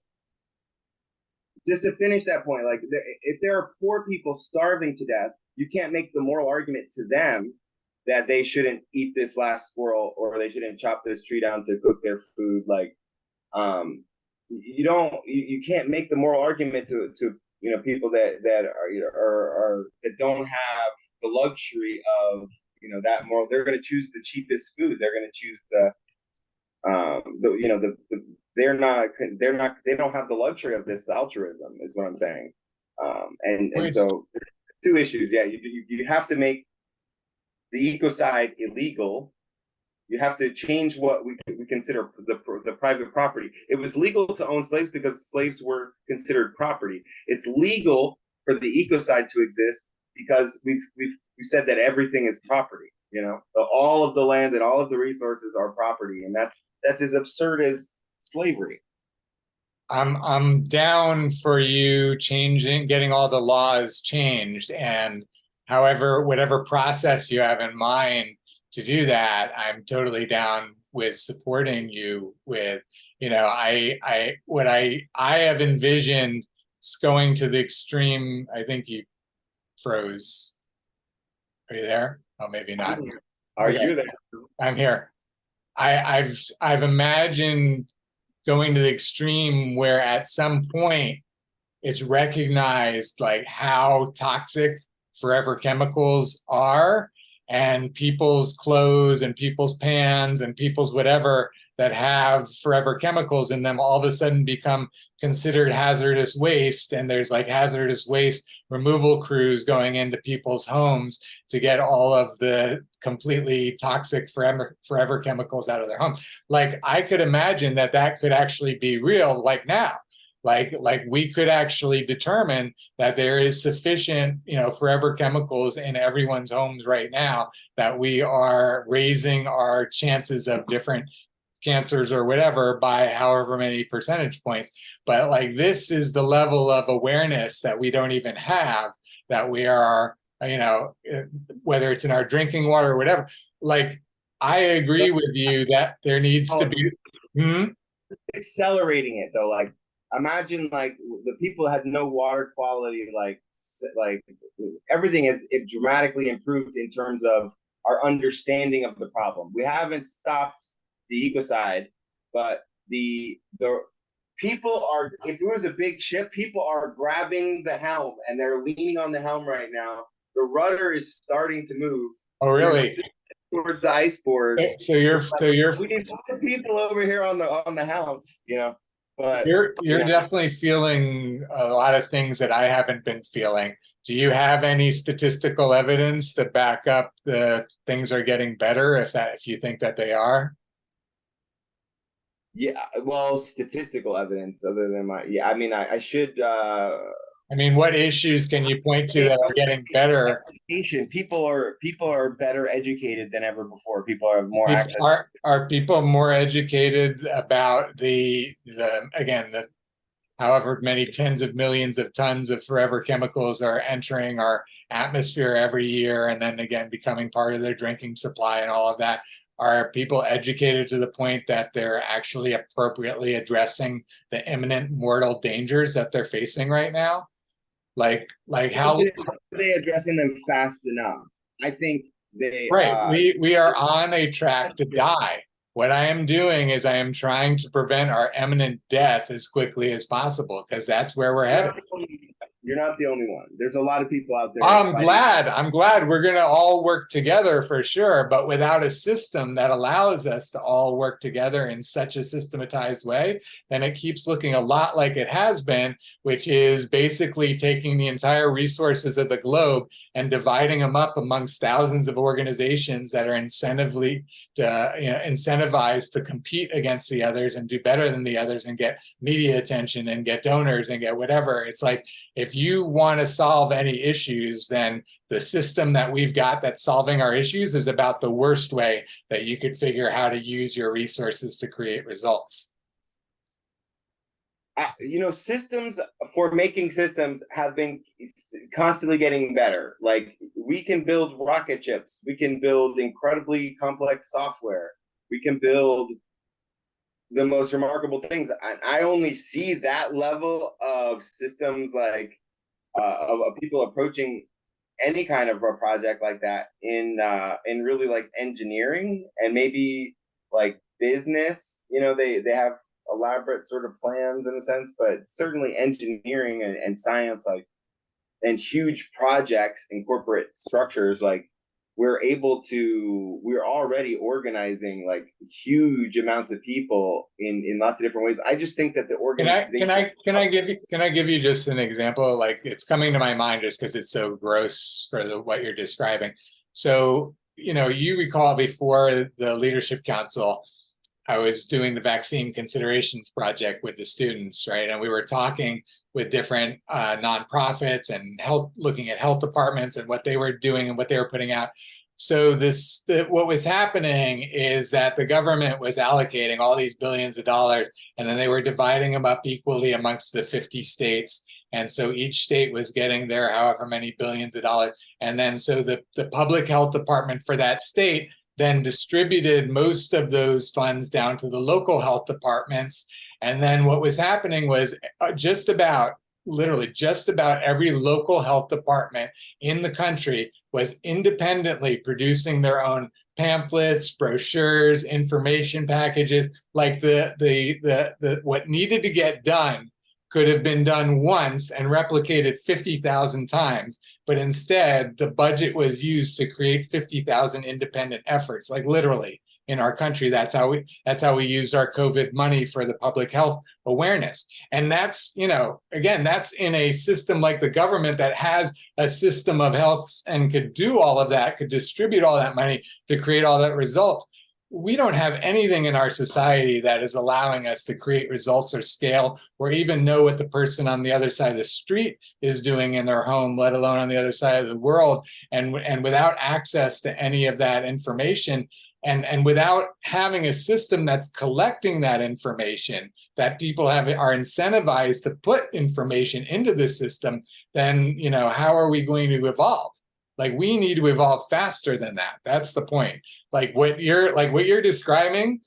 Just to finish that point, like, if there are poor people starving to death, you can't make the moral argument to them that they shouldn't eat this last squirrel or they shouldn't chop this tree down to cook their food. Like, you can't make the moral argument to people that that don't have the luxury of that moral. They're going to choose the cheapest food. They're going to choose they don't have the luxury of this altruism, is what I'm saying. And so two issues. Yeah, you have to make the ecocide illegal. You have to change what we consider the private property. It was legal to own slaves because slaves were considered property. It's legal for the ecocide to exist because we said that everything is property. All of the land and all of the resources are property, and that's as absurd as slavery. I'm down for you getting all the laws changed, and whatever process you have in mind to do that, I'm totally down with supporting you with. I have envisioned going to the extreme. I think you froze. Are you there? Oh, maybe not. Are you there? I'm here. I've imagined going to the extreme where at some point it's recognized like how toxic forever chemicals are, and people's clothes and people's pans and people's whatever that have forever chemicals in them all of a sudden become considered hazardous waste, and there's like hazardous waste removal crews going into people's homes to get all of the completely toxic forever chemicals out of their home. Like, I could imagine that could actually be real, like now. Like we could actually determine that there is sufficient, forever chemicals in everyone's homes right now that we are raising our chances of different cancers or whatever by however many percentage points. But like, this is the level of awareness that we don't even have, that we are, whether it's in our drinking water or whatever. Like, I agree with you that there needs to be accelerating it though. Like, imagine like the people had no water quality, like everything is dramatically improved in terms of our understanding of the problem. We haven't stopped the ecocide, but the people are, if it was a big ship, people are grabbing the helm and they're leaning on the helm right now. The rudder is starting to move. Oh, really? Towards the ice board. So you're we need some people over here on the helm, But you're definitely feeling a lot of things that I haven't been feeling. Do you have any statistical evidence to back up the things are getting better, if you think that they are? Yeah, well, statistical evidence other than I should. What issues can you point to that are getting better? Education. People are better educated than ever before. People have more access. Are people more educated about the however many tens of millions of tons of forever chemicals are entering our atmosphere every year, and then again becoming part of their drinking supply and all of that? Are people educated to the point that they're actually appropriately addressing the imminent mortal dangers that they're facing right now? Like how are they addressing them fast enough? I think they we are on a track to die. What I am doing is I am trying to prevent our imminent death as quickly as possible, because that's where we're headed. You're not the only one. There's a lot of people out there. I'm glad we're going to all work together for sure, but without a system that allows us to all work together in such a systematized way, then it keeps looking a lot like it has been, which is basically taking the entire resources of the globe and dividing them up amongst thousands of organizations that are incentivized to compete against the others and do better than the others and get media attention and get donors and get whatever. It's like, if you want to solve any issues, then the system that we've got that's solving our issues is about the worst way that you could figure how to use your resources to create results. Systems for making systems have been constantly getting better. Like, we can build rocket ships, we can build incredibly complex software, we can build the most remarkable things. I only see that level of systems, like of people approaching any kind of a project like that in really like engineering and maybe like business. They have elaborate sort of plans in a sense, but certainly engineering and science, like, and huge projects and corporate structures, like, we're already organizing like huge amounts of people in lots of different ways. I just think that the organization. Can I give you just an example? Like, it's coming to my mind just because it's so gross for what you're describing. So, you recall before the Leadership Council, I was doing the vaccine considerations project with the students, right? And we were talking with different nonprofits and looking at health departments and what they were doing and what they were putting out. So what was happening is that the government was allocating all these billions of dollars, and then they were dividing them up equally amongst the 50 states. And so each state was getting their however many billions of dollars. And then so the public health department for that state then distributed most of those funds down to the local health departments. And then what was happening was literally just about every local health department in the country was independently producing their own pamphlets, brochures, information packages. Like what needed to get done could have been done once and replicated 50,000 times. But instead, the budget was used to create 50,000 independent efforts, like literally in our country. That's how we used our COVID money for the public health awareness. And that's, again, that's in a system like the government that has a system of health and could do all of that, could distribute all that money to create all that result. We don't have anything in our society that is allowing us to create results or scale or even know what the person on the other side of the street is doing in their home, let alone on the other side of the world. And without access to any of that information, and without having a system that's collecting that information, that people are incentivized to put information into the system, then how are we going to evolve? Like, we need to evolve faster than that. That's the point. Like what you're describing,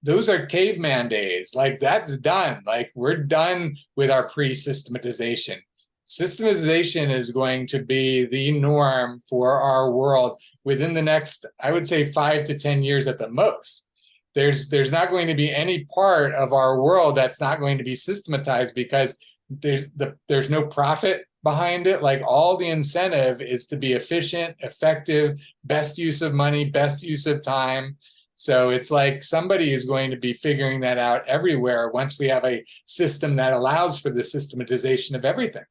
those are caveman days. Like, that's done. Like, we're done with our pre-systematization. Systematization is going to be the norm for our world within the next, I would say, 5 to 10 years at the most. There's not going to be any part of our world that's not going to be systematized, because there's no profit behind it. Like, all the incentive is to be efficient, effective, best use of money, best use of time. So it's like somebody is going to be figuring that out everywhere once we have a system that allows for the systematization of everything.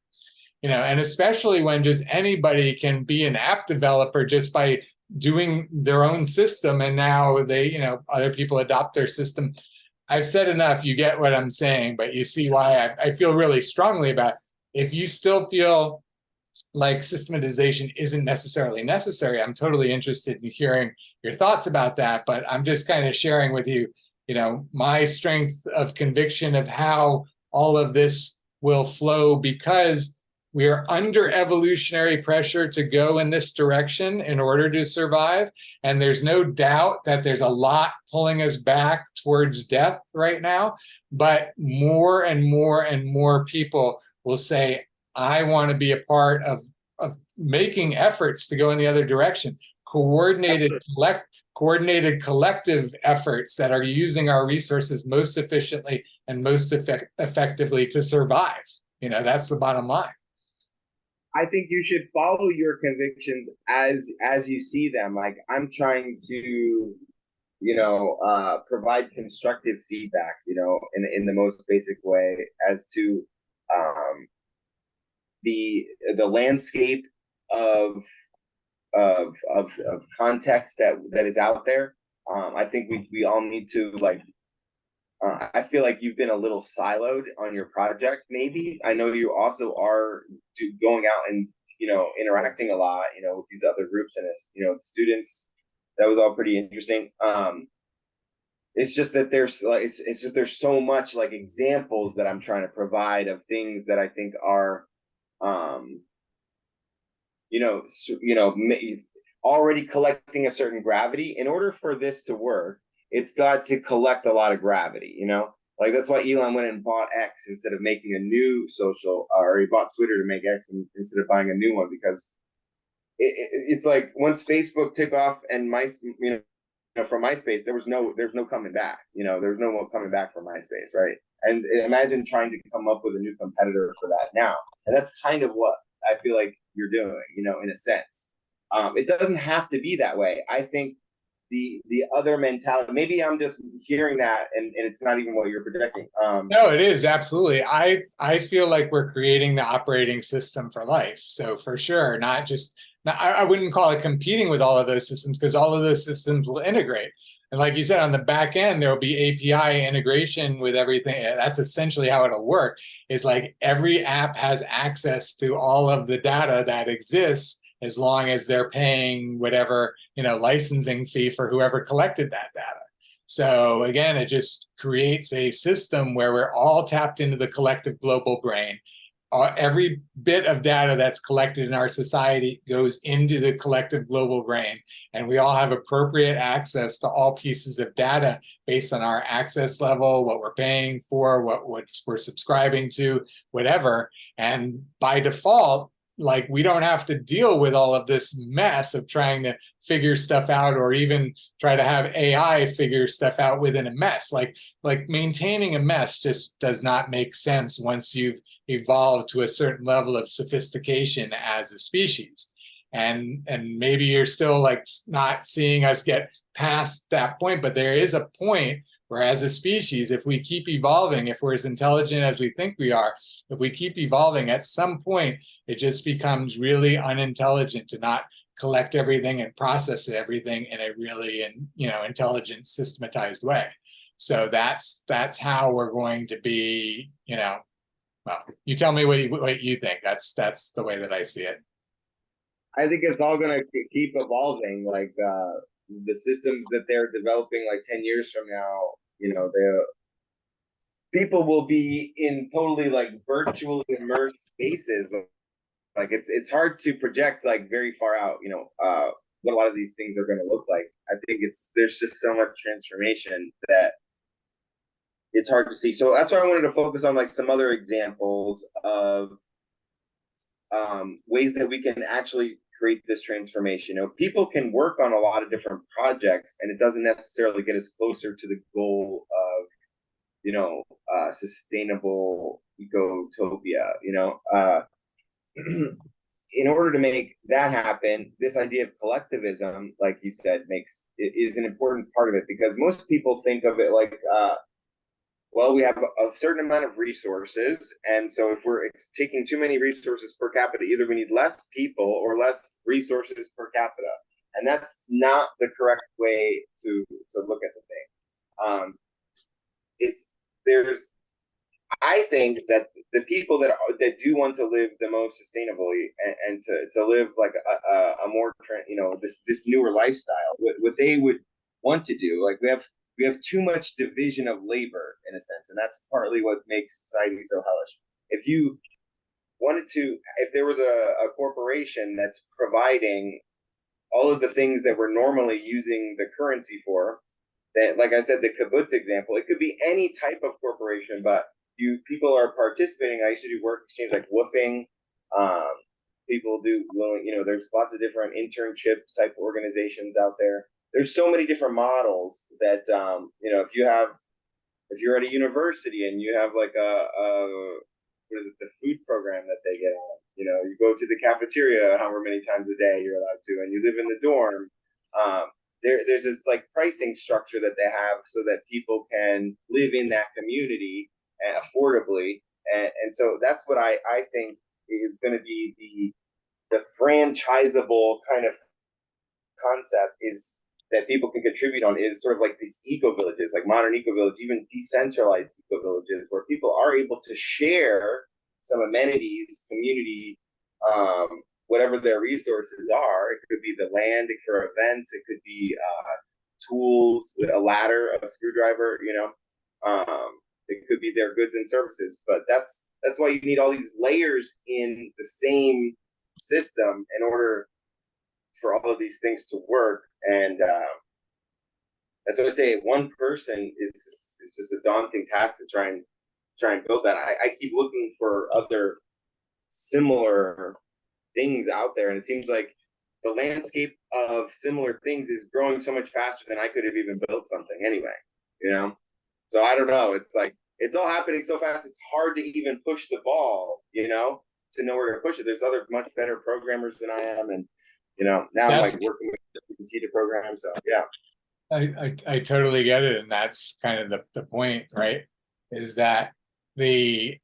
And especially when just anybody can be an app developer just by doing their own system, and now other people adopt their system. I've said enough, you get what I'm saying, but you see why I feel really strongly about, if you still feel like systematization isn't necessarily necessary, I'm totally interested in hearing your thoughts about that. But I'm just kind of sharing with you, my strength of conviction of how all of this will flow, because we are under evolutionary pressure to go in this direction in order to survive. And there's no doubt that there's a lot pulling us back towards death right now. But more and more and more people will say, I want to be a part of making efforts to go in the other direction. Coordinated collective efforts that are using our resources most efficiently and most effectively to survive. That's the bottom line. I think you should follow your convictions as you see them. Like, I'm trying to, provide constructive feedback, in the most basic way as to the landscape of context that is out there. I think we all need to, like, I feel like you've been a little siloed on your project. Maybe I know you also are going out and interacting a lot, with these other groups and students. That was all pretty interesting. It's just that there's like it's just there's so much like examples that I'm trying to provide of things that I think are, um, already collecting a certain gravity. In order for this to work, it's got to collect a lot of gravity, like that's why Elon went and bought X instead of making a new social, or he bought Twitter to make X instead of buying a new one, because it's like once Facebook took off and from MySpace, there's no coming back. There's no more coming back from MySpace, right? And imagine trying to come up with a new competitor for that now. And that's kind of what I feel like you're doing, in a sense. It doesn't have to be that way. I think the other mentality, maybe I'm just hearing that and it's not even what you're projecting. No, it is absolutely. I feel like we're creating the operating system for life. So for sure, not just I wouldn't call it competing with all of those systems, because all of those systems will integrate. And like you said, on the back end, there will be API integration with everything. That's essentially how it'll work. Is like every app has access to all of the data that exists, as long as they're paying whatever, licensing fee for whoever collected that data. So again, it just creates a system where we're all tapped into the collective global brain. Every bit of data that's collected in our society goes into the collective global brain, and we all have appropriate access to all pieces of data based on our access level, what we're paying for, what we're subscribing to, whatever. And by default, like, we don't have to deal with all of this mess of trying to figure stuff out, or even try to have AI figure stuff out within a mess. Like maintaining a mess just does not make sense once you've evolved to a certain level of sophistication as a species. And maybe you're still like not seeing us get past that point, but there is a point where, as a species, if we keep evolving, if we're as intelligent as we think we are, if we keep evolving, at some point it just becomes really unintelligent to not collect everything and process everything in a really intelligent, systematized way. So that's how we're going to be. Well, you tell me what you think. That's the way that I see it. I think it's all going to keep evolving. Like the systems that they're developing, like 10 years from now, people will be in totally like virtually immersed spaces. Like it's hard to project like very far out, what a lot of these things are going to look like. I think there's just so much transformation that it's hard to see. So that's why I wanted to focus on like some other examples of ways that we can actually create this transformation. People can work on a lot of different projects, and it doesn't necessarily get us closer to the goal of, sustainable ecotopia. In order to make that happen, this idea of collectivism, like you said, is an important part of it, because most people think of it like, well, we have a certain amount of resources, and so if it's taking too many resources per capita, either we need less people or less resources per capita, and that's not the correct way to look at the thing. I think that the people that do want to live the most sustainably, and to live like a more this newer lifestyle, what they would want to do, like we have too much division of labor in a sense, and that's partly what makes society so hellish. If there was a corporation that's providing all of the things that we're normally using the currency for, that, like I said, the kibbutz example, it could be any type of corporation, but people are participating. I used to do work exchange like woofing. People do, there's lots of different internship type organizations out there. There's so many different models that, if you're at a university and you have like the food program that they get on, you go to the cafeteria however many times a day you're allowed to, and you live in the dorm. There's this like pricing structure that they have so that people can live in that community affordably, and so that's what I think is going to be the franchisable kind of concept, is that people can contribute on is sort of like these eco villages, like modern eco villages, even decentralized eco villages, where people are able to share some amenities, community, whatever their resources are. It could be the land for events, it could be tools, a ladder, a screwdriver, it could be their goods and services. But that's why you need all these layers in the same system in order for all of these things to work. And that's what I say. One person is just a daunting task to try and build that. I keep looking for other similar things out there, and it seems like the landscape of similar things is growing so much faster than I could have even built something anyway. So I don't know. It's like it's all happening so fast. It's hard to even push the ball. To know where to push it. There's other much better programmers than I am, and now I'm like working with the to program. So yeah. I totally get it, and that's kind of the point, right? Is that the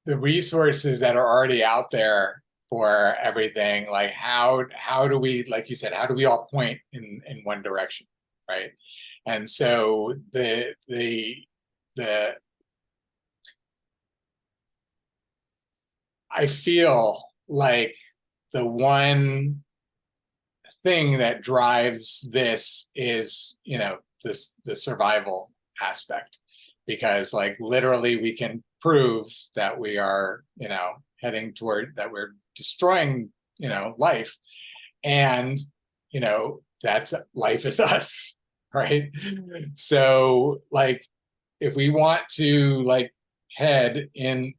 resources that are already out there for everything, like how do we, like you said, how do we all point in one direction, right? And so the I feel like the one thing that drives this is, the survival aspect, because like literally we can prove that we are, heading toward that we're destroying, life. And, that's life is us, right? So like, if we want to like head in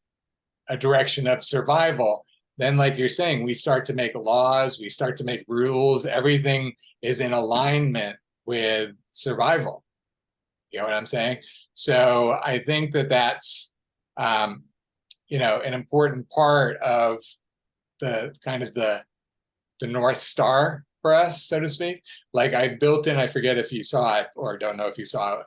a direction of survival, then like you're saying, we start to make laws, we start to make rules, everything is in alignment with survival. You know what I'm saying? So I think that that's, an important part of the kind of the North Star for us, so to speak. Like I built in, I forget if you saw it or don't know if you saw it,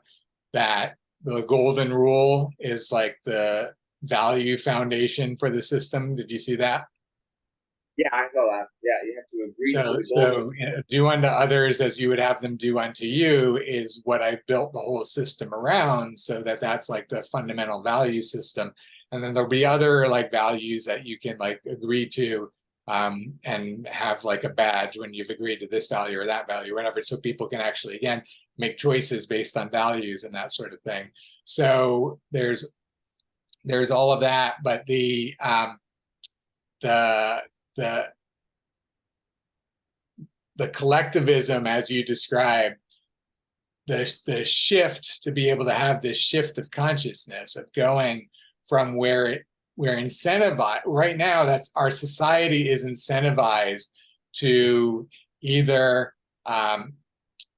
that the golden rule is like the value foundation for the system. Did you see that? Yeah, I saw that. Yeah, you have to agree to the goal. So do unto others as you would have them do unto you is what I've built the whole system around, so that that's like the fundamental value system. And then there'll be other like values that you can like agree to, and have like a badge when you've agreed to this value or that value, or whatever, so people can actually, again, make choices based on values and that sort of thing. So there's all of that, but the collectivism, as you describe, the shift to be able to have this shift of consciousness of going from where we're incentivized right now, that's our society is incentivized to either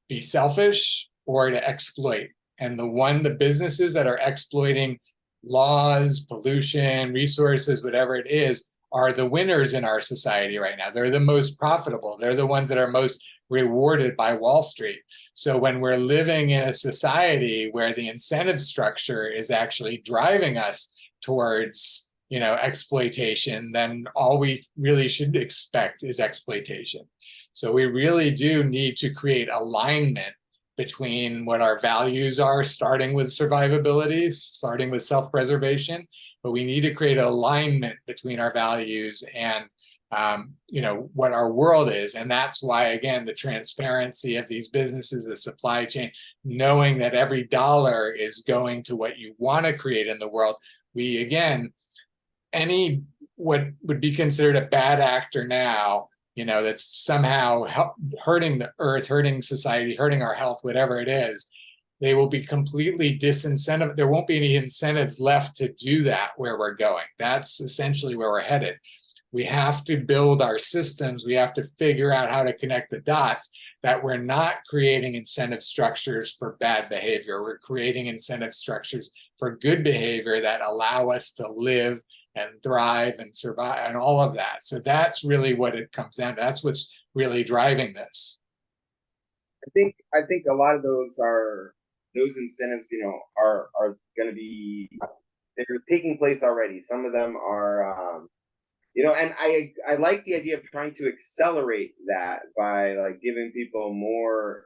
be selfish or to exploit. And the businesses that are exploiting laws, pollution, resources, whatever it is, are the winners in our society right now. They're the most profitable. They're the ones that are most rewarded by Wall Street. So when we're living in a society where the incentive structure is actually driving us towards, exploitation, then all we really should expect is exploitation. So we really do need to create alignment between what our values are, starting with survivability, starting with self-preservation, but we need to create an alignment between our values and what our world is. And that's why, again, the transparency of these businesses, the supply chain, knowing that every dollar is going to what you want to create in the world. We, again, any what would be considered a bad actor now, that's somehow hurting the earth, hurting society, hurting our health, whatever it is, they will be completely disincentivized. There won't be any incentives left to do that where we're going. That's essentially where we're headed. We have to build our systems. We have to figure out how to connect the dots, that we're not creating incentive structures for bad behavior. We're creating incentive structures for good behavior that allow us to live and thrive and survive and all of that. So that's really what it comes down to. That's what's really driving this. I think a lot of those incentives, are going to be, they're taking place already. Some of them are, And I like the idea of trying to accelerate that by like giving people more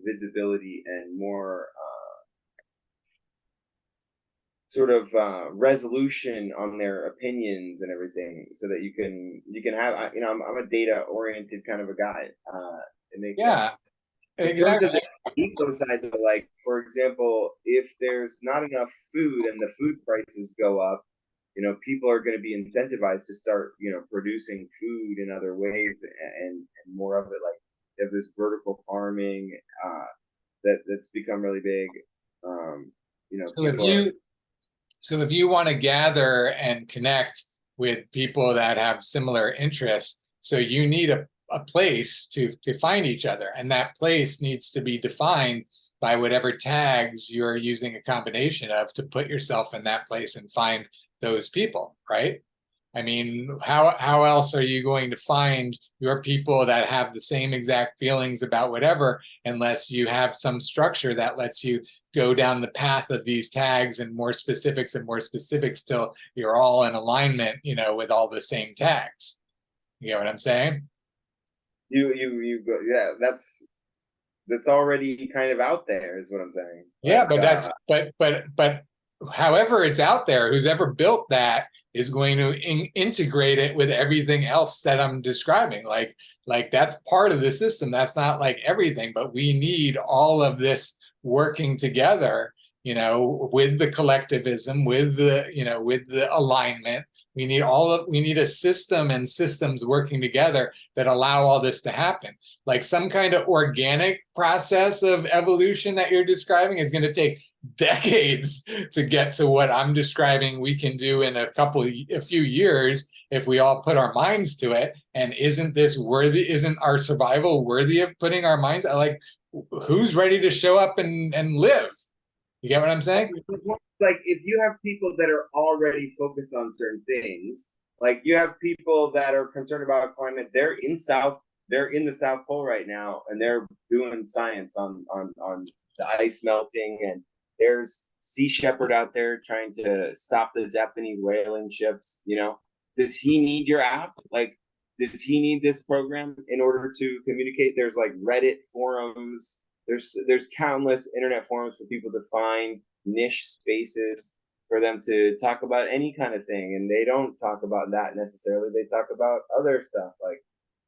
visibility and more sort of resolution on their opinions and everything, so that you can have, I'm a data oriented kind of a guy. It makes sense. In terms of exactly. the eco side, though, like for example, if there's not enough food and the food prices go up, people are going to be incentivized to start, producing food in other ways, and more of it. Like you have this vertical farming that's become really big. So if you want to gather and connect with people that have similar interests, so you need a place to find each other, and that place needs to be defined by whatever tags you're using a combination of to put yourself in that place and find those people, right? I mean, how else are you going to find your people that have the same exact feelings about whatever, unless you have some structure that lets you go down the path of these tags and more specifics till you're all in alignment, with all the same tags. You know what I'm saying? You go, yeah, that's already kind of out there, is what I'm saying. Yeah, Like, but that's but however it's out there, who's ever built that is going to integrate it with everything else that I'm describing. Like that's part of the system. That's not like everything, but we need all of this working together, with the collectivism, with the alignment. We need a system and systems working together that allow all this to happen. Like some kind of organic process of evolution that you're describing is going to take decades to get to what I'm describing we can do in a few years if we all put our minds to it. And isn't our survival worthy of putting our minds? Like, who's ready to show up and live? You get what I'm saying? like if you have people that are already focused on certain things, like you have people that are concerned about climate, they're in the South Pole right now, and they're doing science on the ice melting, and there's Sea Shepherd out there trying to stop the Japanese whaling ships. Does he need your app? Like, does he need this program in order to communicate? There's like Reddit forums. There's countless internet forums for people to find niche spaces for them to talk about any kind of thing, and they don't talk about that necessarily. They talk about other stuff. Like,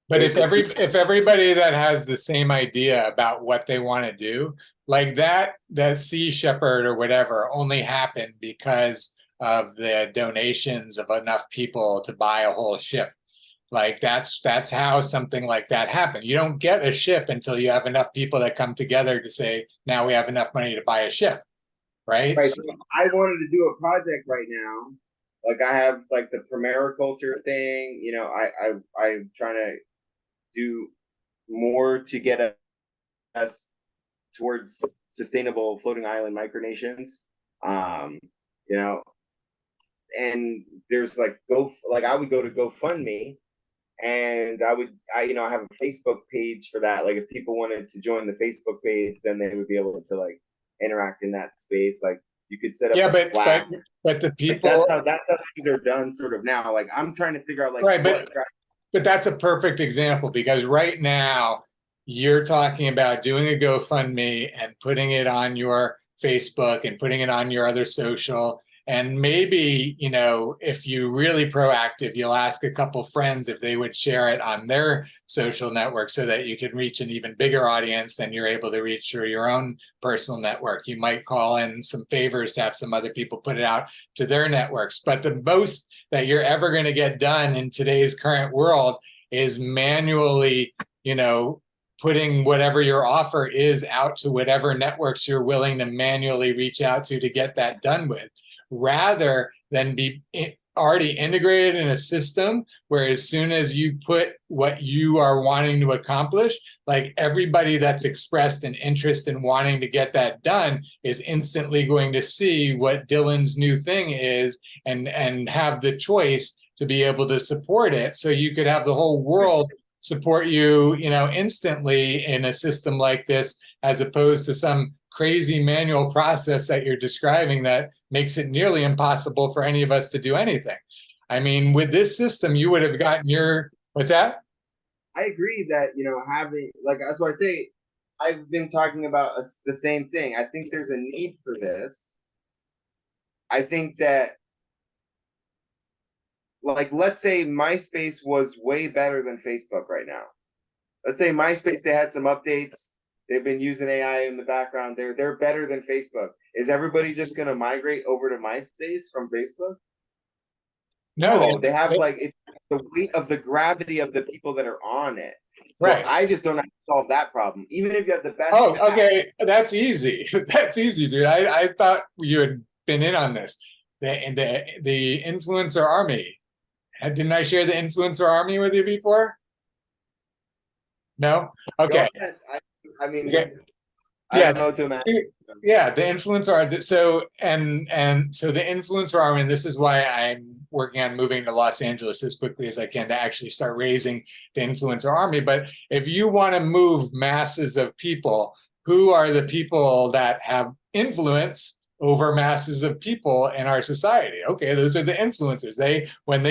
but if everybody that has the same idea about what they want to do, like that Sea Shepherd or whatever only happened because of the donations of enough people to buy a whole ship. Like that's how something like that happened. You don't get a ship until you have enough people that come together to say, now we have enough money to buy a ship, right? Right. So I wanted to do a project right now. Like I have like the permaculture thing. I'm trying to do more to get us towards sustainable floating island micronations. And there's like I would go to GoFundMe, and I have a Facebook page for that. Like if people wanted to join the Facebook page, then they would be able to like interact in that space. Like you could set up a Slack. But the people, like that's how things are done sort of now. Like I'm trying to figure out like right, but that's a perfect example, because right now you're talking about doing a GoFundMe and putting it on your Facebook and putting it on your other social. And maybe, if you're really proactive, you'll ask a couple friends if they would share it on their social network so that you can reach an even bigger audience than you're able to reach through your own personal network. You might call in some favors to have some other people put it out to their networks. But the most that you're ever going to get done in today's current world is manually, putting whatever your offer is out to whatever networks you're willing to manually reach out to get that done with, rather than be already integrated in a system where as soon as you put what you are wanting to accomplish, like everybody that's expressed an interest in wanting to get that done is instantly going to see what Dylan's new thing is and have the choice to be able to support it. So you could have the whole world support you, instantly in a system like this, as opposed to some crazy manual process that you're describing that makes it nearly impossible for any of us to do anything. I mean, with this system, you would have gotten what's that? I agree that, having, like, that's why I say I've been talking about the same thing. I think there's a need for this. I think that, like, let's say MySpace was way better than Facebook right now. Let's say MySpace, they had some updates. They've been using AI in the background. They're better than Facebook. Is everybody just going to migrate over to MySpace from Facebook? No, they have like it's the weight of the gravity of the people that are on it. So right. I just don't know how to solve that problem. Even if you have the best. Oh, okay. That's easy. That's easy, dude. I thought you had been in on this. The influencer army. Didn't I share the influencer army with you before? No? Okay. I mean, okay. I don't know to imagine. Yeah, the influencer army. So so the influencer army, and this is why I'm working on moving to Los Angeles as quickly as I can to actually start raising the influencer army. But if you want to move masses of people, who are the people that have influence over masses of people in our society? Okay, those are the influencers. When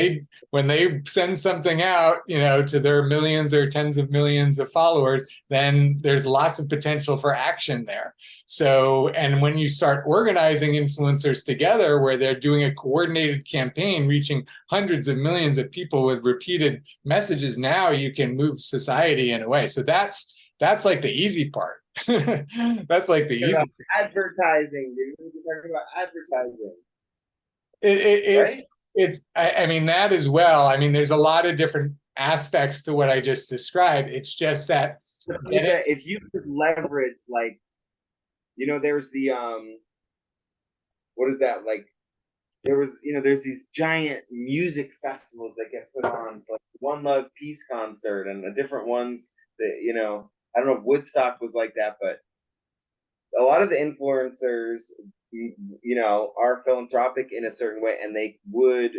they send something out, to their millions or tens of millions of followers, then there's lots of potential for action there. So, and when you start organizing influencers together where they're doing a coordinated campaign reaching hundreds of millions of people with repeated messages, now you can move society in a way. So that's like the easy part. That's like the easy advertising, dude. We're talking about advertising. I mean, that as well. I mean, there's a lot of different aspects to what I just described. It's just that if you could leverage, like, there's the what is that, like, there's these giant music festivals that get put on, like One Love Peace concert and the different ones that, I don't know if Woodstock was like that, but a lot of the influencers, are philanthropic in a certain way, and they would,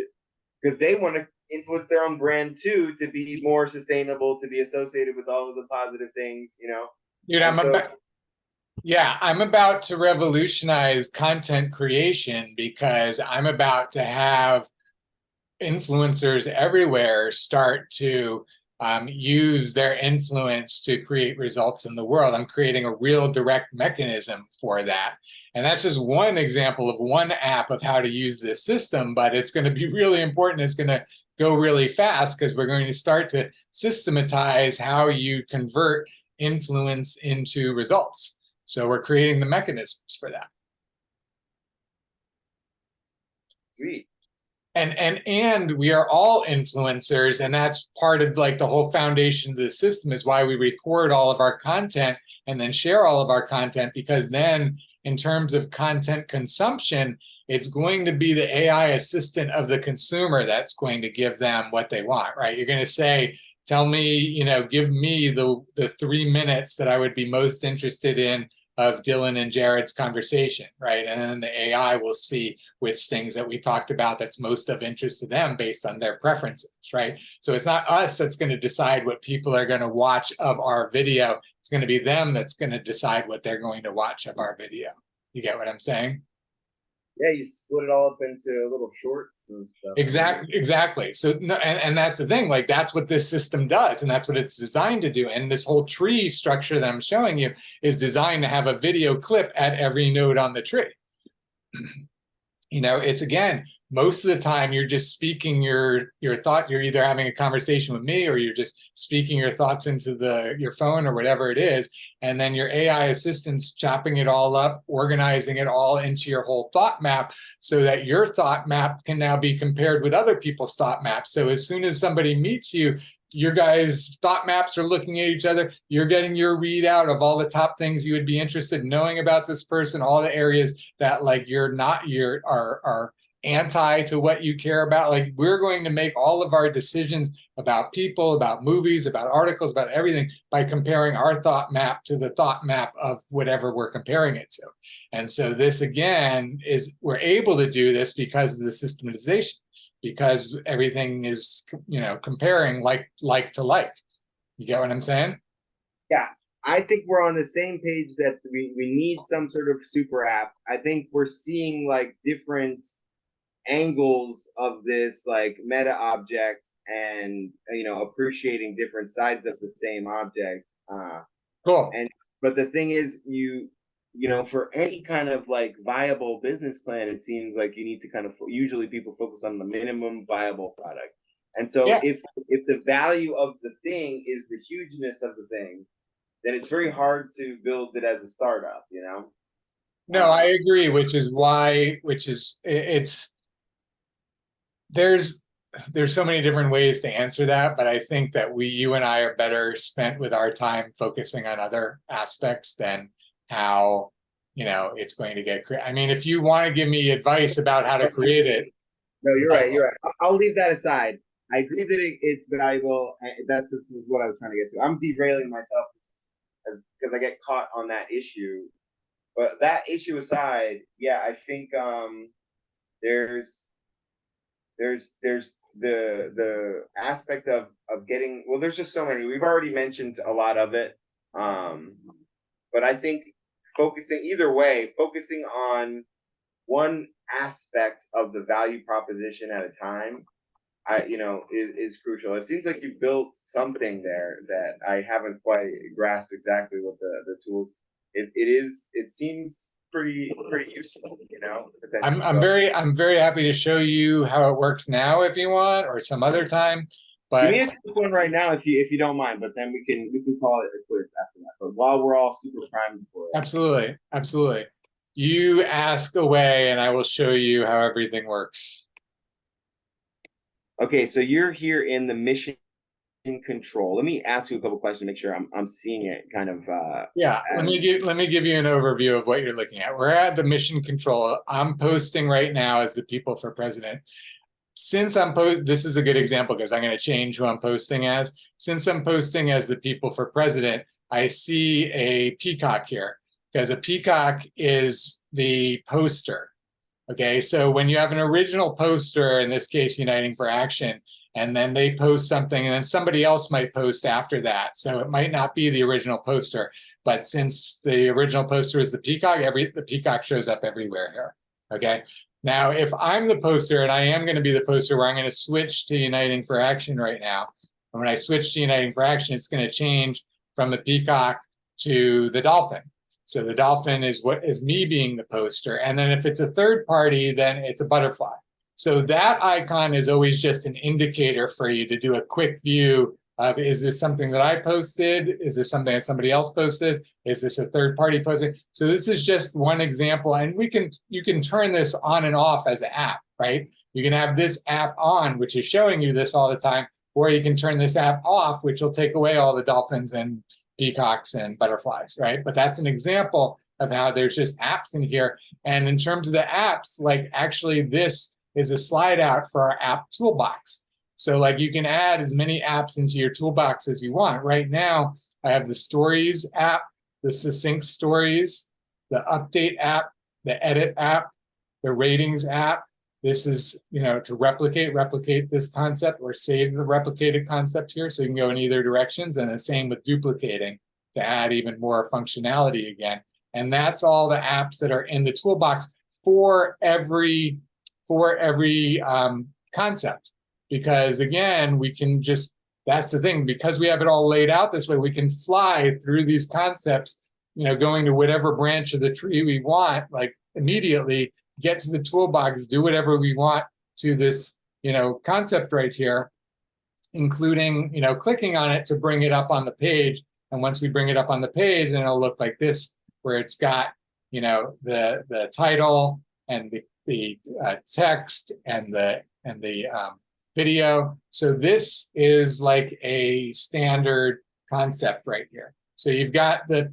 because they want to influence their own brand too, to be more sustainable, to be associated with all of the positive things, Dude, I'm about to revolutionize content creation because I'm about to have influencers everywhere start to use their influence to create results in the world. I'm creating a real direct mechanism for that. And that's just one example of one app of how to use this system, but it's going to be really important. It's going to go really fast because we're going to start to systematize how you convert influence into results. So we're creating the mechanisms for that. Sweet. And we are all influencers, and that's part of like the whole foundation of the system is why we record all of our content and then share all of our content, because then in terms of content consumption, it's going to be the AI assistant of the consumer that's going to give them what they want, right? You're going to say, tell me, give me the 3 minutes that I would be most interested in of Dylan and Jared's conversation, right? And then the AI will see which things that we talked about that's most of interest to them based on their preferences, right? So it's not us that's going to decide what people are going to watch of our video. It's going to be them that's going to decide what they're going to watch of our video. You get what I'm saying? Yeah, you split it all up into little shorts and stuff. Exactly. So, and that's the thing, like that's what this system does, and that's what it's designed to do. And this whole tree structure that I'm showing you is designed to have a video clip at every node on the tree. It's, again, most of the time you're just speaking your thought. You're either having a conversation with me or you're just speaking your thoughts into your phone or whatever it is. And then your AI assistant's chopping it all up, organizing it all into your whole thought map so that your thought map can now be compared with other people's thought maps. So as soon as somebody meets you, your guys' thought maps are looking at each other. You're getting your readout of all the top things you would be interested in knowing about this person, all the areas that like are anti to what you care about. Like we're going to make all of our decisions about people, about movies, about articles, about everything by comparing our thought map to the thought map of whatever we're comparing it to. And so this, again, we're able to do this because of the systematization, because everything is, comparing like to like. You get what I'm saying? Yeah, I think we're on the same page that we need some sort of super app. I think we're seeing like different angles of this like meta object, and appreciating different sides of the same object. Cool. And but the thing is, for any kind of like viable business plan, it seems like you need to kind of usually people focus on the minimum viable product. And so Yeah. if the value of the thing is the hugeness of the thing, then it's very hard to build it as a startup, No, I agree, which is why, there's so many different ways to answer that, but I think that you and I are better spent with our time focusing on other aspects than how, it's going to get created. I mean, if you want to give me advice about how to create it. No, you're right. You're right. I'll leave that aside. I agree that it's valuable. That's what I was trying to get to. I'm derailing myself because I get caught on that issue. But that issue aside, yeah, I think there's the aspect of getting, well, there's just so many. We've already mentioned a lot of it. But I think focusing on one aspect of the value proposition at a time, is crucial. It seems like you built something there that I haven't quite grasped exactly what the tools. It seems pretty useful, I'm very happy to show you how it works now if you want, or some other time. But give me a quick one right now if you don't mind, but then we can call it a quiz after that. But while we're all super primed for it. Absolutely. You ask away and I will show you how everything works. Okay, so you're here in the mission control. Let me ask you a couple questions to make sure I'm seeing it kind of. Let me give you an overview of what you're looking at. We're at the mission control. I'm posting right now as the people for president. Since this is a good example because I'm going to change who I'm posting as. Since I'm posting as the people for president, I see a peacock here because a peacock is the poster. Okay, so when you have an original poster, in this case, Uniting for Action, and then they post something and then somebody else might post after that. So it might not be the original poster, but since the original poster is the peacock, the peacock shows up everywhere here, okay? Now, if I'm the poster, and I am gonna be the poster where I'm gonna switch to Uniting for Action right now, and when I switch to Uniting for Action, it's gonna change from the peacock to the dolphin. So the dolphin is what is me being the poster. And then if it's a third party, then it's a butterfly. So that icon is always just an indicator for you to do a quick view of, is this something that I posted? Is this something that somebody else posted? Is this a third party posted? So this is just one example. And you can turn this on and off as an app, right? You can have this app on, which is showing you this all the time, or you can turn this app off, which will take away all the dolphins and peacocks and butterflies, right? But that's an example of how there's just apps in here. And in terms of the apps, like actually this is a slide out for our app toolbox. So like you can add as many apps into your toolbox as you want. Right now, I have the Stories app, the Succinct Stories, the Update app, the Edit app, the Ratings app. This is, to replicate this concept or save the replicated concept here. So you can go in either directions, and the same with duplicating to add even more functionality again. And that's all the apps that are in the toolbox for every concept. Because again, we can that's the thing, because we have it all laid out this way, we can fly through these concepts, going to whatever branch of the tree we want, like immediately, get to the toolbox, do whatever we want to this, concept right here, including, clicking on it to bring it up on the page. And once we bring it up on the page, then it'll look like this, where it's got, the title and the text and the video. So this is like a standard concept right here. So you've got the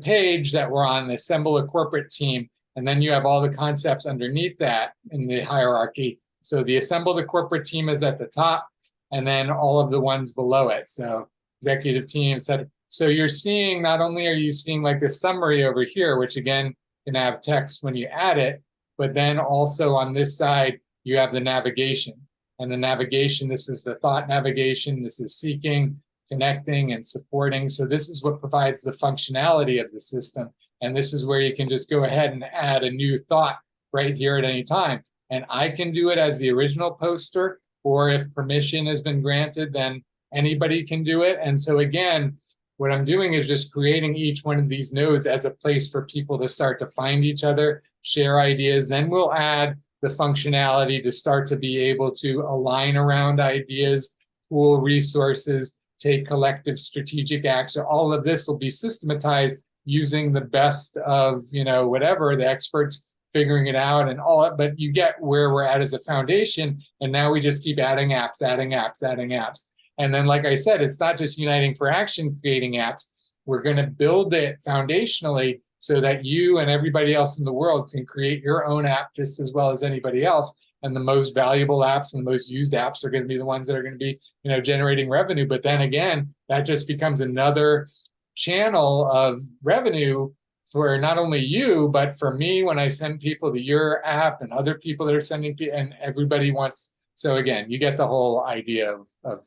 page that we're on, the Assemble a Corporate Team, and then you have all the concepts underneath that in the hierarchy. So the Assemble the Corporate Team is at the top, and then all of the ones below it. So executive team, etc. So you're seeing, not only are you seeing like the summary over here, which again can have text when you add it, but then also on this side, you have the navigation. And the navigation, this is the thought navigation, this is seeking, connecting, and supporting. So this is what provides the functionality of the system. And this is where you can just go ahead and add a new thought right here at any time. and I can do it as the original poster, or if permission has been granted, then anybody can do it. And so again, what I'm doing is just creating each one of these nodes as a place for people to start to find each other, share ideas. Then we'll add the functionality to start to be able to align around ideas, pool resources, take collective strategic action. All of this will be systematized using the best of, whatever, the experts figuring it out and all that. But you get where we're at as a foundation. And now we just keep adding apps, adding apps, adding apps. And then, like I said, it's not just Uniting for Action creating apps. We're going to build it foundationally so that you and everybody else in the world can create your own app just as well as anybody else. And the most valuable apps and the most used apps are going to be the ones that are going to be, generating revenue. But then again, that just becomes another channel of revenue for not only you, but for me when I send people to your app and other people that are sending people, and everybody wants. So again, you get the whole idea of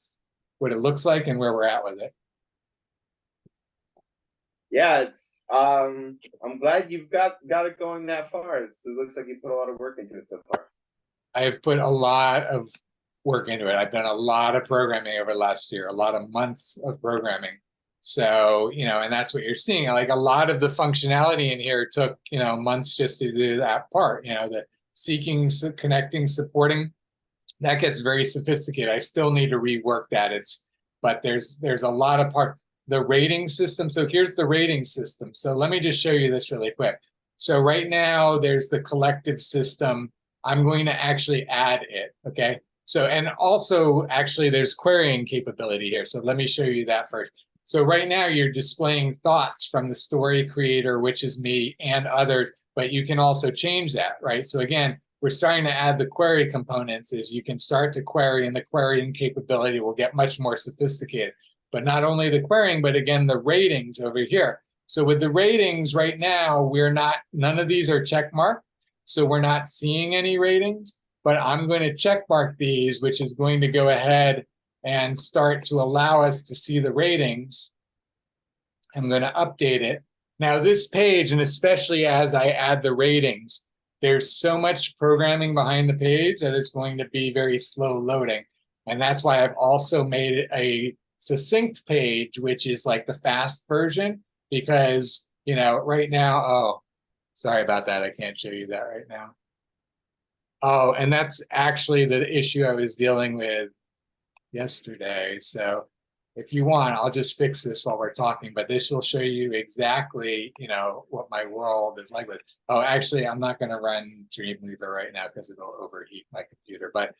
what it looks like and where we're at with it. Yeah, it's I'm glad you've got it going that far. It looks like you put a lot of work into it so far. I have put a lot of work into it. I've done a lot of programming over the last year, a lot of months of programming. So, and that's what you're seeing. Like a lot of the functionality in here took, months just to do that part, the seeking, connecting, supporting. That gets very sophisticated. I still need to rework that. But there's a lot of part. The rating system. So here's the rating system. So let me just show you this really quick. So right now there's the collective system. I'm going to actually add it, okay? So, and also actually there's querying capability here. So let me show you that first. So right now you're displaying thoughts from the story creator, which is me and others, but you can also change that, right? So again, we're starting to add the query components is you can start to query and the querying capability will get much more sophisticated. But not only the querying, but again, the ratings over here. So with the ratings right now, none of these are check marked. So we're not seeing any ratings, but I'm going to check mark these, which is going to go ahead and start to allow us to see the ratings. I'm going to update it. Now this page, and especially as I add the ratings, there's so much programming behind the page that it's going to be very slow loading. And that's why I've also made it a succinct page, which is like the fast version, because, right now, oh, sorry about that. I can't show you that right now. Oh, and that's actually the issue I was dealing with yesterday. So if you want, I'll just fix this while we're talking, but this will show you exactly, what my world is like with, oh, actually, I'm not going to run Dreamweaver right now because it'll overheat my computer, but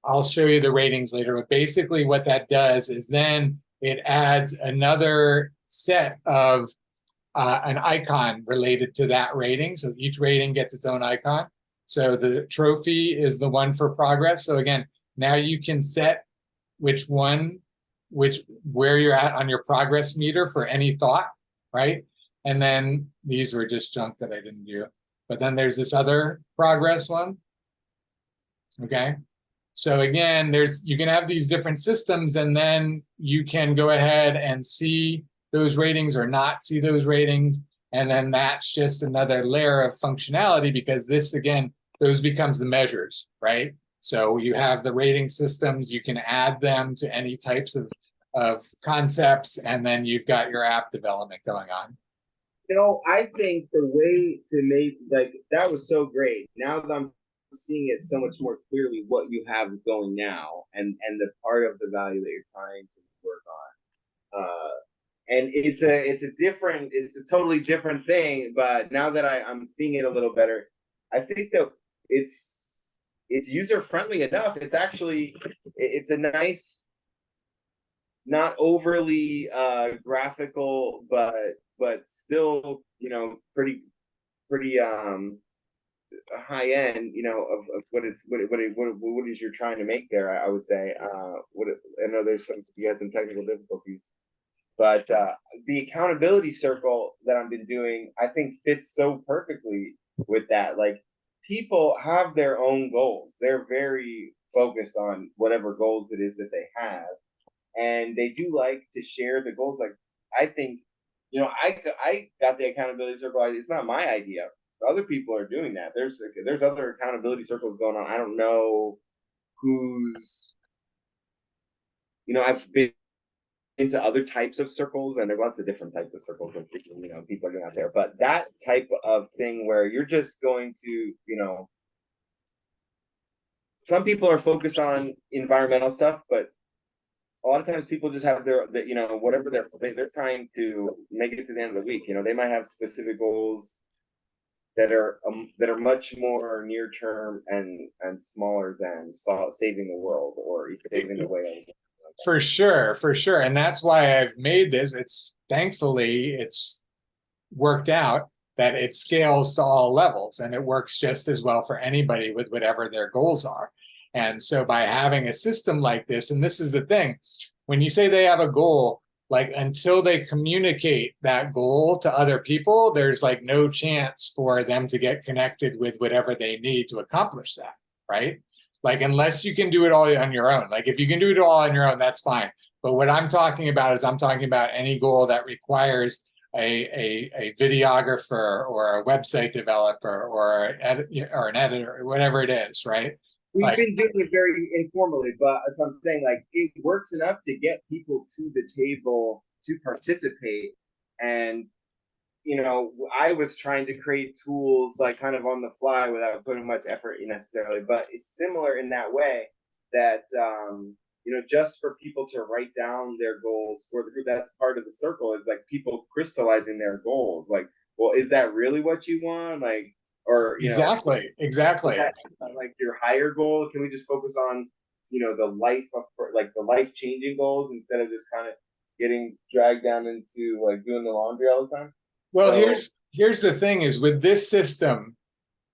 I'll show you the ratings later. But basically what that does is then it adds another set of an icon related to that rating. So each rating gets its own icon. So the trophy is the one for progress. So again, now you can set where you're at on your progress meter for any thought, right? And then these were just junk that I didn't do. But then there's this other progress one. Okay. So again, you can have these different systems, and then you can go ahead and see those ratings or not see those ratings. And then that's just another layer of functionality, because this, again, those becomes the measures, right? So you have the rating systems, you can add them to any types of concepts, and then you've got your app development going on. I think the way to make, that was so great. Now that I'm seeing it so much more clearly what you have going now and the part of the value that you're trying to work on. And it's a totally different thing, but now that I'm seeing it a little better, I think that it's user-friendly enough. It's a nice, not overly graphical, but still, pretty high end, of what it is you're trying to make there. I would say, I know you had some technical difficulties, but the accountability circle that I've been doing, I think fits so perfectly with that. Like, people have their own goals. They're very focused on whatever goals it is that they have, and they do like to share the goals. Like, I think, I got the accountability circle. It's not my idea. other people are doing that. There's other accountability circles going on. I don't know who's, I've been into other types of circles, and there's lots of different types of circles that people are doing out there. But that type of thing where you're just going to, some people are focused on environmental stuff, but a lot of times people just have their whatever they're trying to make it to the end of the week. They might have specific goals that are much more near term and smaller than saving the world or saving the whales. For sure, for sure. And that's why I've made this. Thankfully it's worked out that it scales to all levels, and it works just as well for anybody with whatever their goals are. And so by having a system like this, and this is the thing, when you say they have a goal, like until they communicate that goal to other people, there's like no chance for them to get connected with whatever they need to accomplish that, right? Like, unless you can do it all on your own. Like, if you can do it all on your own, that's fine. But what I'm talking about is I'm talking about any goal that requires a videographer or a website developer or an editor or whatever it is, right? We've been doing it very informally, but as I'm saying, like, it works enough to get people to the table to participate. And I was trying to create tools like kind of on the fly without putting much effort necessarily, but it's similar in that way that just for people to write down their goals for the group, that's part of the circle, is like people crystallizing their goals. Like, well, is that really what you want? Like, or exactly. Like your higher goal? Can we just focus on the life changing goals instead of just kind of getting dragged down into like doing the laundry all the time? Well, here's the thing is, with this system,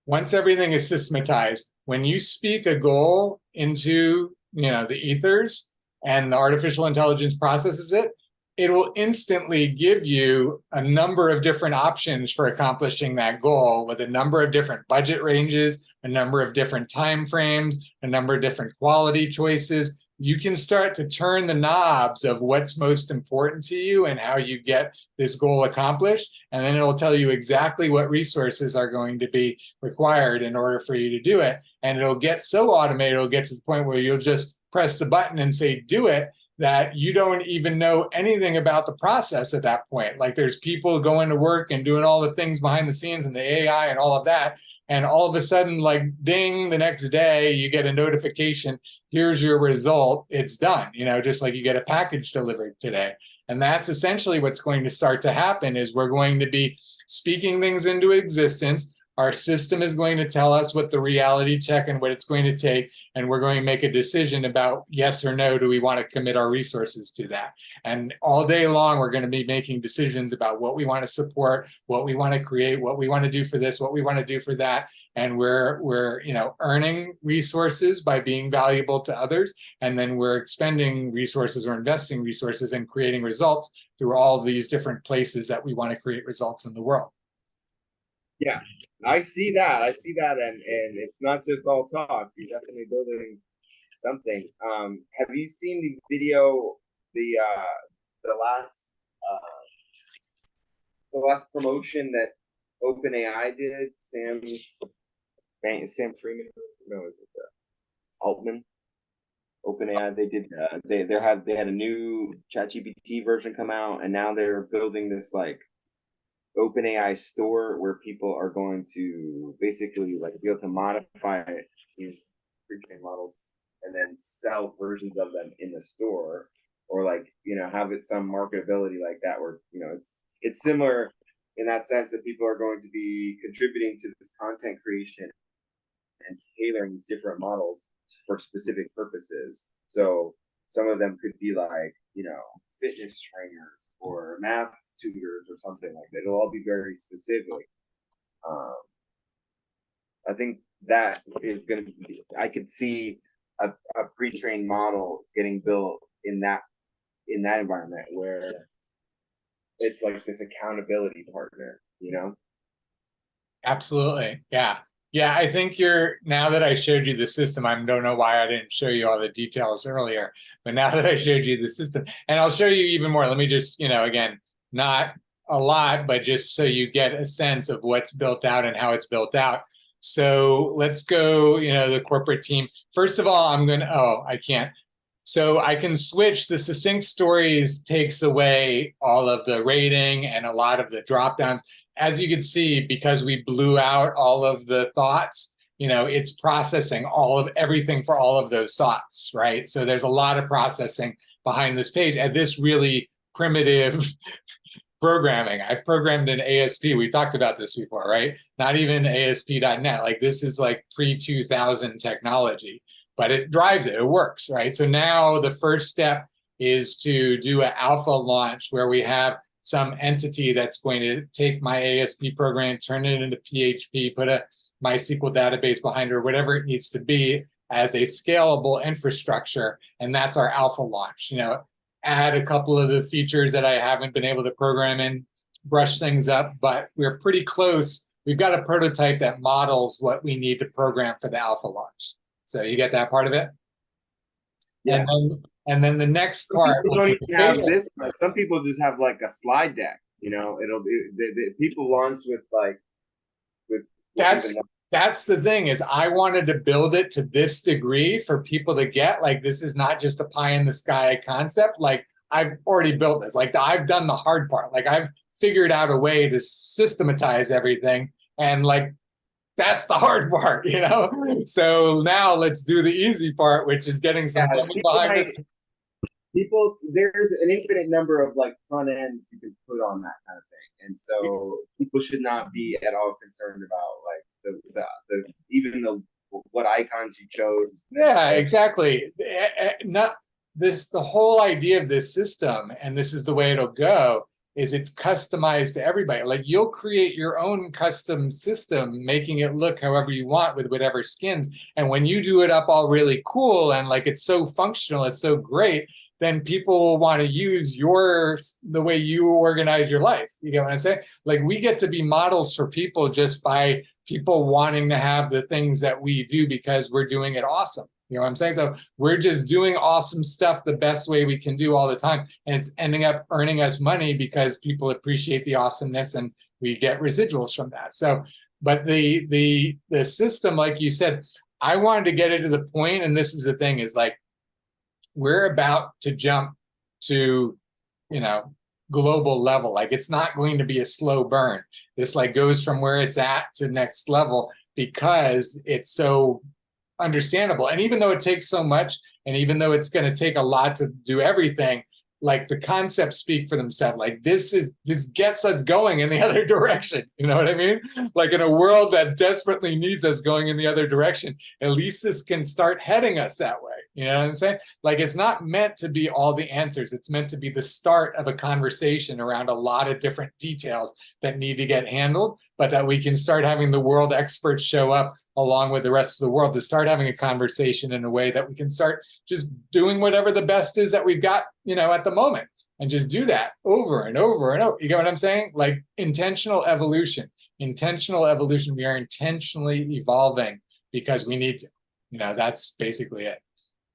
once everything is systematized, when you speak a goal into the ethers and the artificial intelligence processes it, it will instantly give you a number of different options for accomplishing that goal, with a number of different budget ranges, a number of different time frames, a number of different quality choices. You can start to turn the knobs of what's most important to you and how you get this goal accomplished. And then it'll tell you exactly what resources are going to be required in order for you to do it. And it'll get so automated, it'll get to the point where you'll just press the button and say, do it, that you don't even know anything about the process at that point. Like, there's people going to work and doing all the things behind the scenes and the AI and all of that. And all of a sudden, like, ding, the next day you get a notification, here's your result, it's done, just like you get a package delivered today. And that's essentially what's going to start to happen, is we're going to be speaking things into existence. Our system is going to tell us what the reality check and what it's going to take, and we're going to make a decision about yes or no, do we want to commit our resources to that? And all day long, we're going to be making decisions about what we want to support, what we want to create, what we want to do for this, what we want to do for that. And we're earning resources by being valuable to others, and then we're expending resources or investing resources and creating results through all these different places that we want to create results in the world. Yeah, I see that. And it's not just all talk. You're definitely building something. Have you seen the video, the last promotion that OpenAI did? Sam Freeman? No, is it Altman? OpenAI. They did. They had a new ChatGPT version come out, and now they're building this like OpenAI store where people are going to basically like be able to modify these pre-trained models and then sell versions of them in the store, or like have it some marketability like that, where it's similar in that sense that people are going to be contributing to this content creation and tailoring these different models for specific purposes. So some of them could be like fitness trainers or math tutors or something like that. It'll all be very specific. I think that is going to be, I could see a pre-trained model getting built in that environment where it's like this accountability partner, Absolutely. Yeah. Yeah, I think now that I showed you the system, I don't know why I didn't show you all the details earlier, but now that I showed you the system, and I'll show you even more, let me just, again, not a lot, but just so you get a sense of what's built out and how it's built out. So let's go, the corporate team. First of all, I can't. So I can switch. The succinct stories takes away all of the rating and a lot of the drop downs. As you can see, because we blew out all of the thoughts, it's processing all of everything for all of those thoughts, right? So there's a lot of processing behind this page at this really primitive programming. I programmed in ASP. We talked about this before, right? Not even ASP.NET. Like this is like pre-2000 technology, but it drives it. It works, right? So now the first step is to do an alpha launch where we have some entity that's going to take my ASP program, turn it into PHP, put a MySQL database behind it, or whatever it needs to be as a scalable infrastructure. And that's our alpha launch. Add a couple of the features that I haven't been able to program in, brush things up, but we're pretty close. We've got a prototype that models what we need to program for the alpha launch. So you get that part of it? Yes. And then the next Some part. people don't even have this. Some people just have like a slide deck. The people launch with That's the thing is I wanted to build it to this degree for people to get like this is not just a pie in the sky concept. Like I've already built this. Like I've done the hard part. Like I've figured out a way to systematize everything, and like that's the hard part, So now let's do the easy part, which is getting some money behind this. There's an infinite number of like front ends you can put on that kind of thing, and so people should not be at all concerned about like the what icons you chose. Yeah, exactly. Not this. The whole idea of this system, and this is the way it'll go, is it's customized to everybody. Like you'll create your own custom system, making it look however you want with whatever skins. And when you do it up all really cool and like it's so functional, it's so great, then people will want to use the way you organize your life. You get what I'm saying? Like we get to be models for people just by people wanting to have the things that we do because we're doing it awesome. You know what I'm saying? So we're just doing awesome stuff the best way we can do all the time. And it's ending up earning us money because people appreciate the awesomeness and we get residuals from that. So, but the system, like you said, I wanted to get it to the point, and this is the thing, is like, we're about to jump to, global level. Like it's not going to be a slow burn. This like goes from where it's at to next level because it's so understandable. And even though it takes so much, and even though it's going to take a lot to do everything, like the concepts speak for themselves. Like this gets us going in the other direction. You know what I mean? Like in a world that desperately needs us going in the other direction, at least this can start heading us that way. You know what I'm saying? Like it's not meant to be all the answers. It's meant to be the start of a conversation around a lot of different details that need to get handled, but that we can start having the world experts show up along with the rest of the world to start having a conversation in a way that we can start just doing whatever the best is that we've got, at the moment, and just do that over and over and over. You get what I'm saying? Like intentional evolution. We are intentionally evolving because we need to, that's basically it.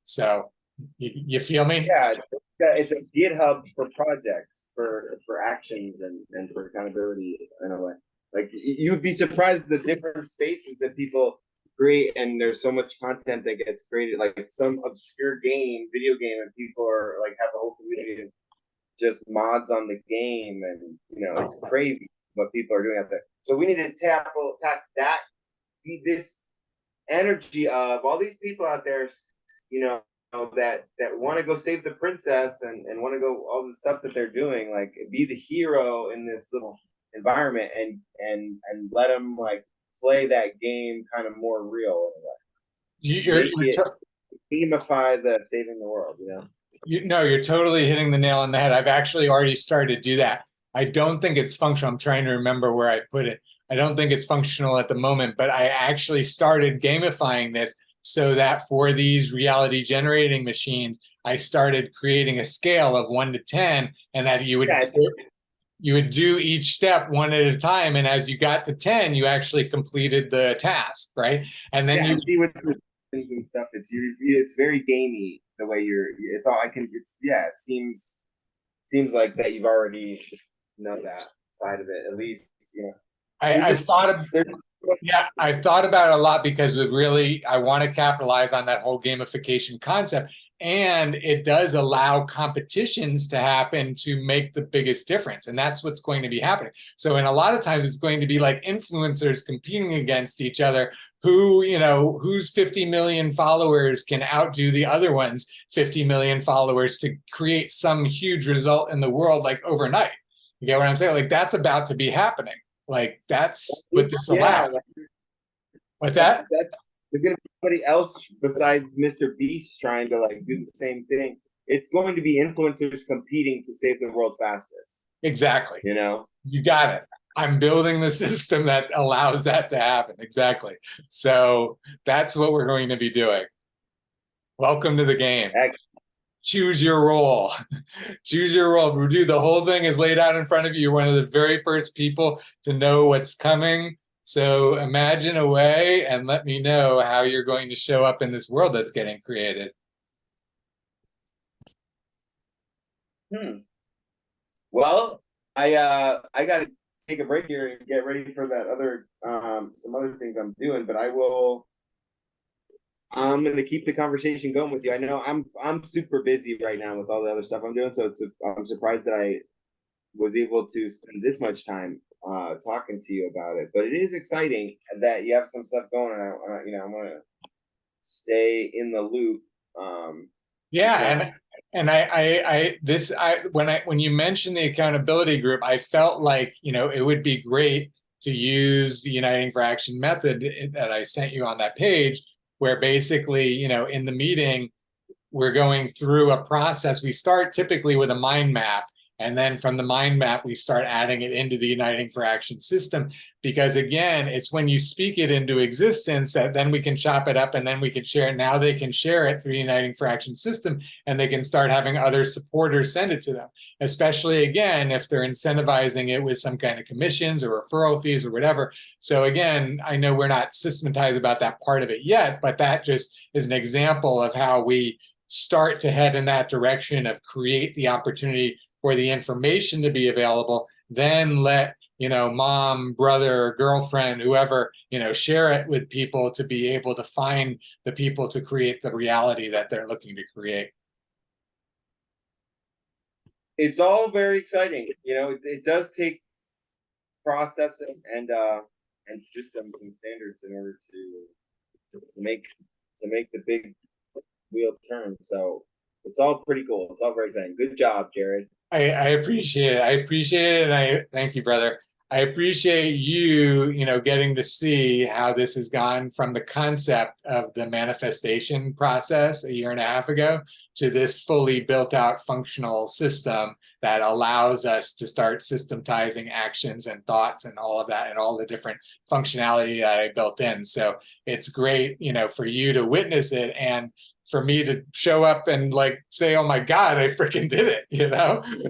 So you feel me? Yeah, it's a GitHub for projects, for actions and for accountability in a way. Like you'd be surprised the different spaces that people create, and there's so much content that gets created, like some obscure video game, and people are like have a whole community of just mods on the game, and it's crazy what people are doing out there. So we need to tap that, this energy of all these people out there, that want to go save the princess and want to go all the stuff that they're doing, like be the hero in this little environment and let them like play that game kind of more real in a way. Gamify the saving the world, you're totally hitting the nail on the head. I've actually already started to do that. I don't think it's functional. I'm trying to remember where I put it. I don't think it's functional at the moment, but I actually started gamifying this so that for these reality generating machines, I started creating a scale of 1 to 10, and that you would do each step one at a time, and as you got to 10, you actually completed the task, right? And then you see with the things and stuff. It's very gamey the way it seems like that you've already know that. side of it, at least, I've thought of, yeah, I've thought about it a lot because I want to capitalize on that whole gamification concept. And it does allow competitions to happen to make the biggest difference. And that's what's going to be happening. So in a lot of times, it's going to be like influencers competing against each other whose 50 million followers can outdo the other one's 50 million followers to create some huge result in the world, like overnight. You get what I'm saying? Like that's about to be happening. Like that's what this allows. What's that? There's gonna be somebody else besides Mr. Beast trying to like do the same thing. It's going to be influencers competing to save the world fastest. Exactly. You got it. I'm building the system that allows that to happen. Exactly. So that's what we're going to be doing. Welcome to the game. Choose your role. Choose your role. Rudu, the whole thing is laid out in front of you. You're one of the very first people to know what's coming. So imagine away and let me know how you're going to show up in this world that's getting created. Well, I got to take a break here and get ready for that other some other things I'm doing, but I'm going to keep the conversation going with you. I know I'm super busy right now with all the other stuff I'm doing, so I'm surprised that I was able to spend this much time talking to you about it. But it is exciting that you have some stuff going on. I want to stay in the loop. Yeah, when you mentioned the accountability group, I felt like it would be great to use the Uniting for Action method that I sent you on that page, where basically in the meeting we're going through a process. We start typically with a mind map. And then from the mind map, we start adding it into the Uniting for Action system. Because again, it's when you speak it into existence that then we can chop it up and then we can share it. Now they can share it through the Uniting for Action system and they can start having other supporters send it to them. Especially again, if they're incentivizing it with some kind of commissions or referral fees or whatever. So again, I know we're not systematized about that part of it yet, but that just is an example of how we start to head in that direction of create the opportunity for the information to be available, then let mom, brother, girlfriend, whoever share it with people to be able to find the people to create the reality that they're looking to create. It's all very exciting. It does take processing and systems and standards in order to make the big wheel turn. So it's all pretty cool. It's all very exciting. Good job, Jared. I appreciate it. I appreciate it. And I thank you, brother. I appreciate you, getting to see how this has gone from the concept of the manifestation process a year and a half ago to this fully built out functional system that allows us to start systematizing actions and thoughts and all of that and all the different functionality that I built in. So it's great, for you to witness it and for me to show up and like say, oh my God, I freaking did it.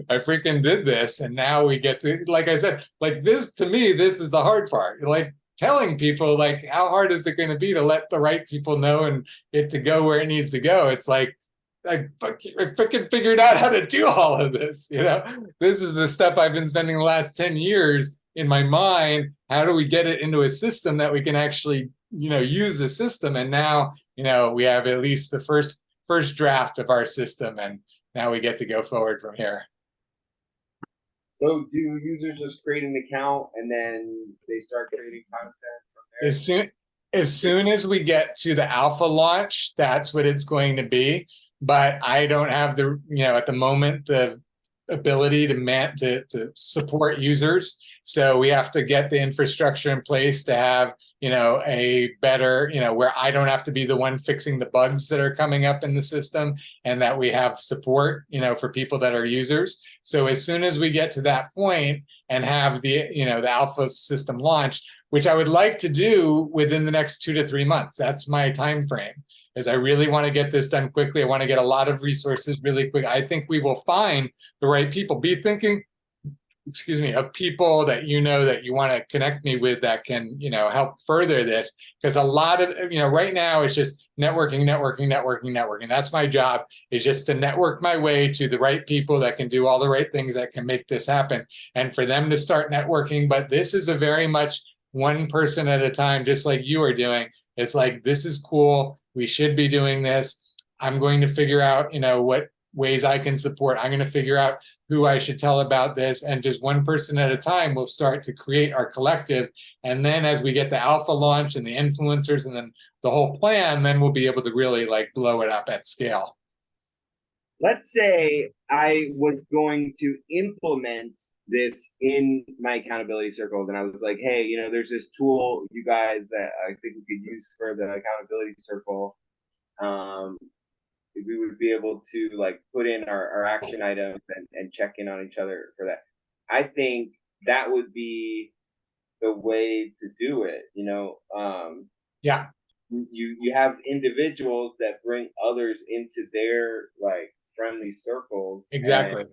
I freaking did this. And now we get to, like I said, like this, to me, this is the hard part. Like telling people like, how hard is it going to be to let the right people know and it to go where it needs to go? It's like, I freaking figured out how to do all of this. This is the stuff I've been spending the last 10 years in my mind. How do we get it into a system that we can actually use the system? And now we have at least the first draft of our system, and now we get to go forward from here. So do users just create an account and then they start creating content from there? As soon as we get to the alpha launch, that's what it's going to be. But I don't have the at the moment the ability to support users. So we have to get the infrastructure in place to have, a better, where I don't have to be the one fixing the bugs that are coming up in the system, and that we have support, for people that are users. So as soon as we get to that point and have the, the alpha system launched, which I would like to do within the next 2 to 3 months, that's my time frame. Is I really want to get this done quickly. I want to get a lot of resources really quick. I think we will find the right people. Be thinking excuse me, of people that you know that you want to connect me with that can, help further this. Because a lot of, right now it's just networking, networking, networking, networking. That's my job, is just to network my way to the right people that can do all the right things that can make this happen, and for them to start networking. But this is a very much one person at a time, just like you are doing. It's like, this is cool. We should be doing this. I'm going to figure out, what ways I can support. I'm going to figure out who I should tell about this. And just one person at a time will start to create our collective. And then as we get the alpha launch and the influencers and then the whole plan, then we'll be able to really like blow it up at scale. Let's say I was going to implement this in my accountability circles, and I was like, hey, there's this tool, you guys, that I think we could use for the accountability circle. We would be able to like put in our action items and check in on each other for that. I think that would be the way to do it. Yeah. You have individuals that bring others into their like friendly circles. Exactly.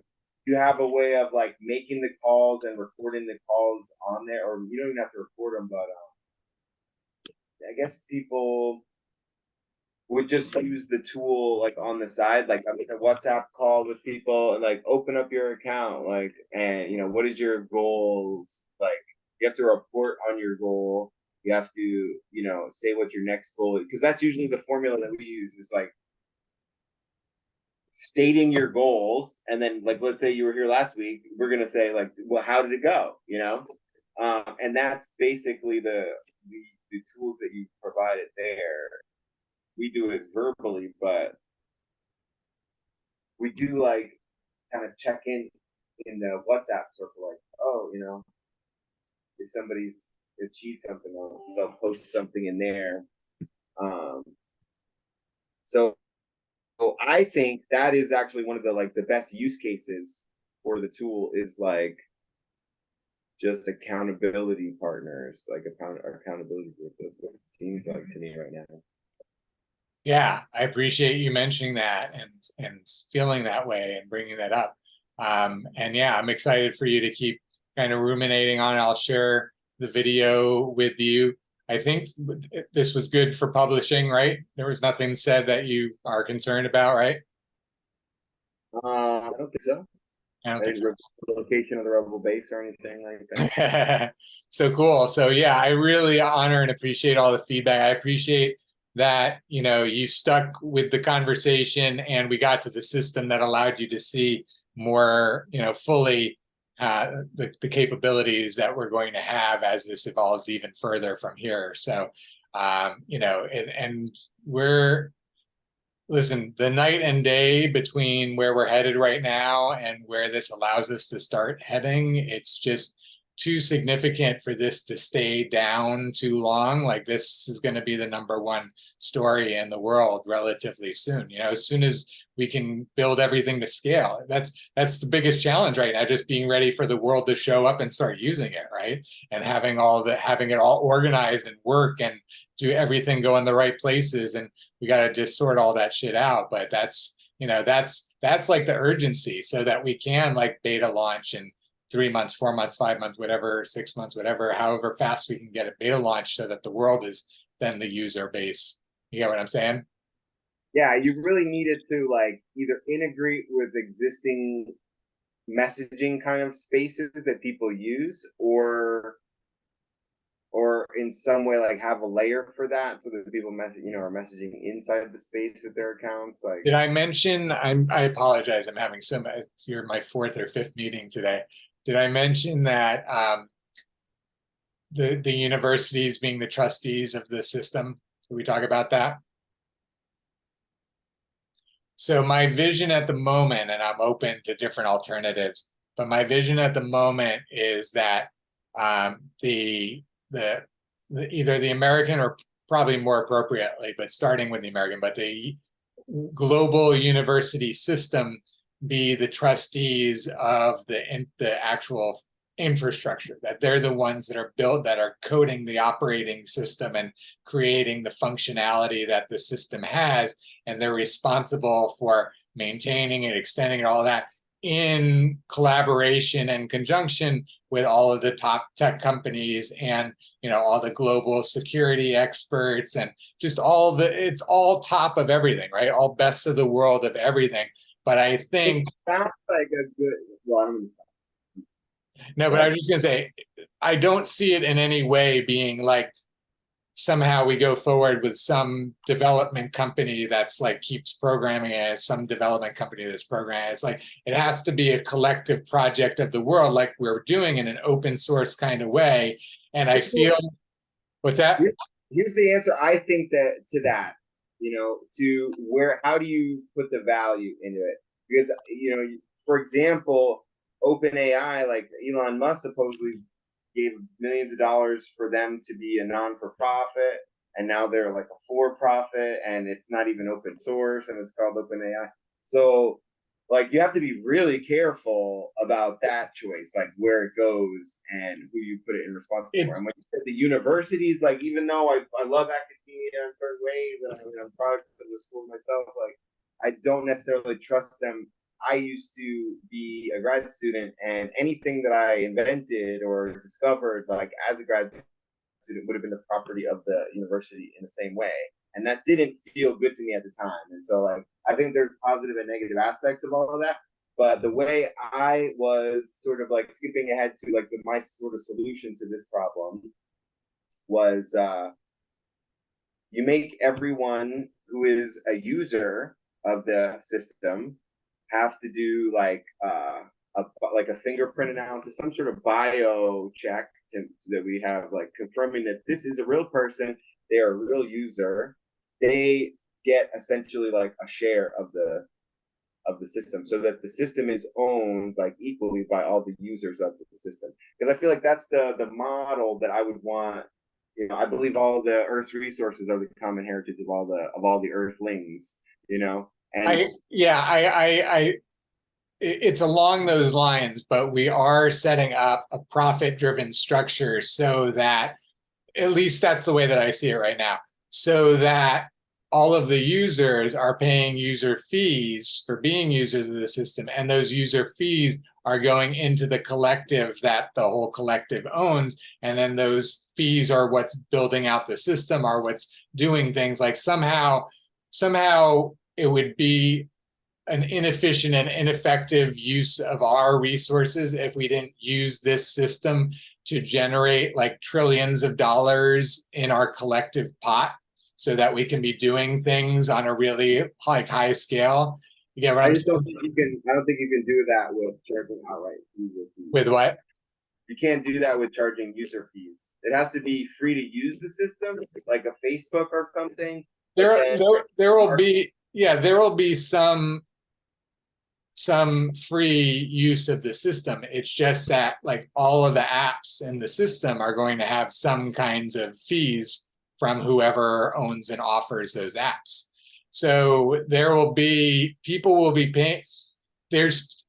You have a way of like making the calls and recording the calls on there, or you don't even have to record them, but I guess people would just use the tool like on the side, like I'm in a WhatsApp call with people and like open up your account, like, and what is your goals? Like you have to report on your goal. You have to, say what your next goal is, because that's usually the formula that we use. Is like stating your goals, and then like let's say you were here last week, we're gonna say like, well, how did it go? And that's basically the tools that you provided there. We do it verbally, but we do like kind of check in the WhatsApp circle, like, oh, if somebody's achieved something, they'll post something in there. So I think that is actually one of the best use cases for the tool, is like just accountability partners, like accountability group. That's what it seems like to me right now. Yeah, I appreciate you mentioning that and feeling that way and bringing that up. And yeah, I'm excited for you to keep kind of ruminating on it. I'll share the video with you. I think this was good for publishing, right? There was nothing said that you are concerned about, right? I don't think so. I don't think so. The location of the rebel base or anything like that. So cool. So yeah, I really honor and appreciate all the feedback. I appreciate that, you stuck with the conversation and we got to the system that allowed you to see more, fully the capabilities that we're going to have as this evolves even further from here. So, and listen, the night and day between where we're headed right now and where this allows us to start heading, it's just too significant for this to stay down too long. Like this is going to be the #1 story in the world relatively soon. As soon as we can build everything to scale, that's the biggest challenge right now. Just being ready for the world to show up and start using it, right? And having it all organized and work and do everything go in the right places. And we got to just sort all that shit out. But that's like the urgency, so that we can like beta launch in 3 months, 4 months, 5 months, whatever, 6 months, whatever, however fast we can get a beta launch, so that the world is then the user base. You get what I'm saying? Yeah, you really needed to like either integrate with existing messaging kind of spaces that people use, or in some way like have a layer for that, so that people are messaging inside the space with their accounts. Like, did I mention? I apologize. I'm having you're my 4th or 5th meeting today. Did I mention that the universities being the trustees of the system? Did we talk about that? So my vision at the moment, and I'm open to different alternatives, but my vision at the moment is that either the American, or probably more appropriately, but starting with the American, but the global university system be the trustees of the actual infrastructure, that they're the ones that are coding the operating system and creating the functionality that the system has, and they're responsible for maintaining and extending and all that. in collaboration and conjunction with all of the top tech companies and, you know, all the global security experts and just all it's all top of everything, right? All best of the world of everything. But I think It sounds like a good. Well, I'm gonna stop. no, but I was just gonna say, I don't see it in any way being like somehow we go forward with some development company that's like keeps programming as some development company that's programming. It's like it has to be a collective project of the world, like we're doing in an open source kind of way. And I feel, what's that? Here's the answer. I think that to that, to where, how do you put the value into it? Because, for example, OpenAI, like Elon Musk supposedly gave millions of dollars for them to be a non-for-profit, and now they're like a for-profit, and it's not even open source, and it's called OpenAI. So, like, you have to be really careful about that choice, like where it goes and who you put it in responsibility for. And when you said the universities, like, even though I love academia in certain ways, and I'm proud of the school myself, like, I don't necessarily trust them. I used to be a grad student, and anything that I invented or discovered, like as a grad student, would have been the property of the university in the same way. And that didn't feel good to me at the time. And so, like, I think there's positive and negative aspects of all of that. But the way I was sort of like skipping ahead to like my sort of solution to this problem was you make everyone who is a user of the system have to do like a fingerprint analysis, some sort of bio check that we have, like confirming that this is a real person, they are a real user. They get essentially like a share of the system, so that the system is owned like equally by all the users of the system. Because I feel like that's the model that I would want. I believe all the Earth's resources are the common heritage of all the Earthlings. And it's along those lines, but we are setting up a profit-driven structure so that, at least that's the way that I see it right now, so that all of the users are paying user fees for being users of the system, and those user fees are going into the collective that the whole collective owns, and then those fees are what's building out the system, are what's doing things. Like somehow it would be an inefficient and ineffective use of our resources if we didn't use this system to generate like trillions of dollars in our collective pot, so that we can be doing things on a really like high scale. You get what I'm saying? I don't think you can do that with charging outright user fees. With what? You can't do that with charging user fees. It has to be free to use the system, like a Facebook or something. There will be some free use of the system. It's just that like all of the apps in the system are going to have some kinds of fees from whoever owns and offers those apps. So people will be paying. There's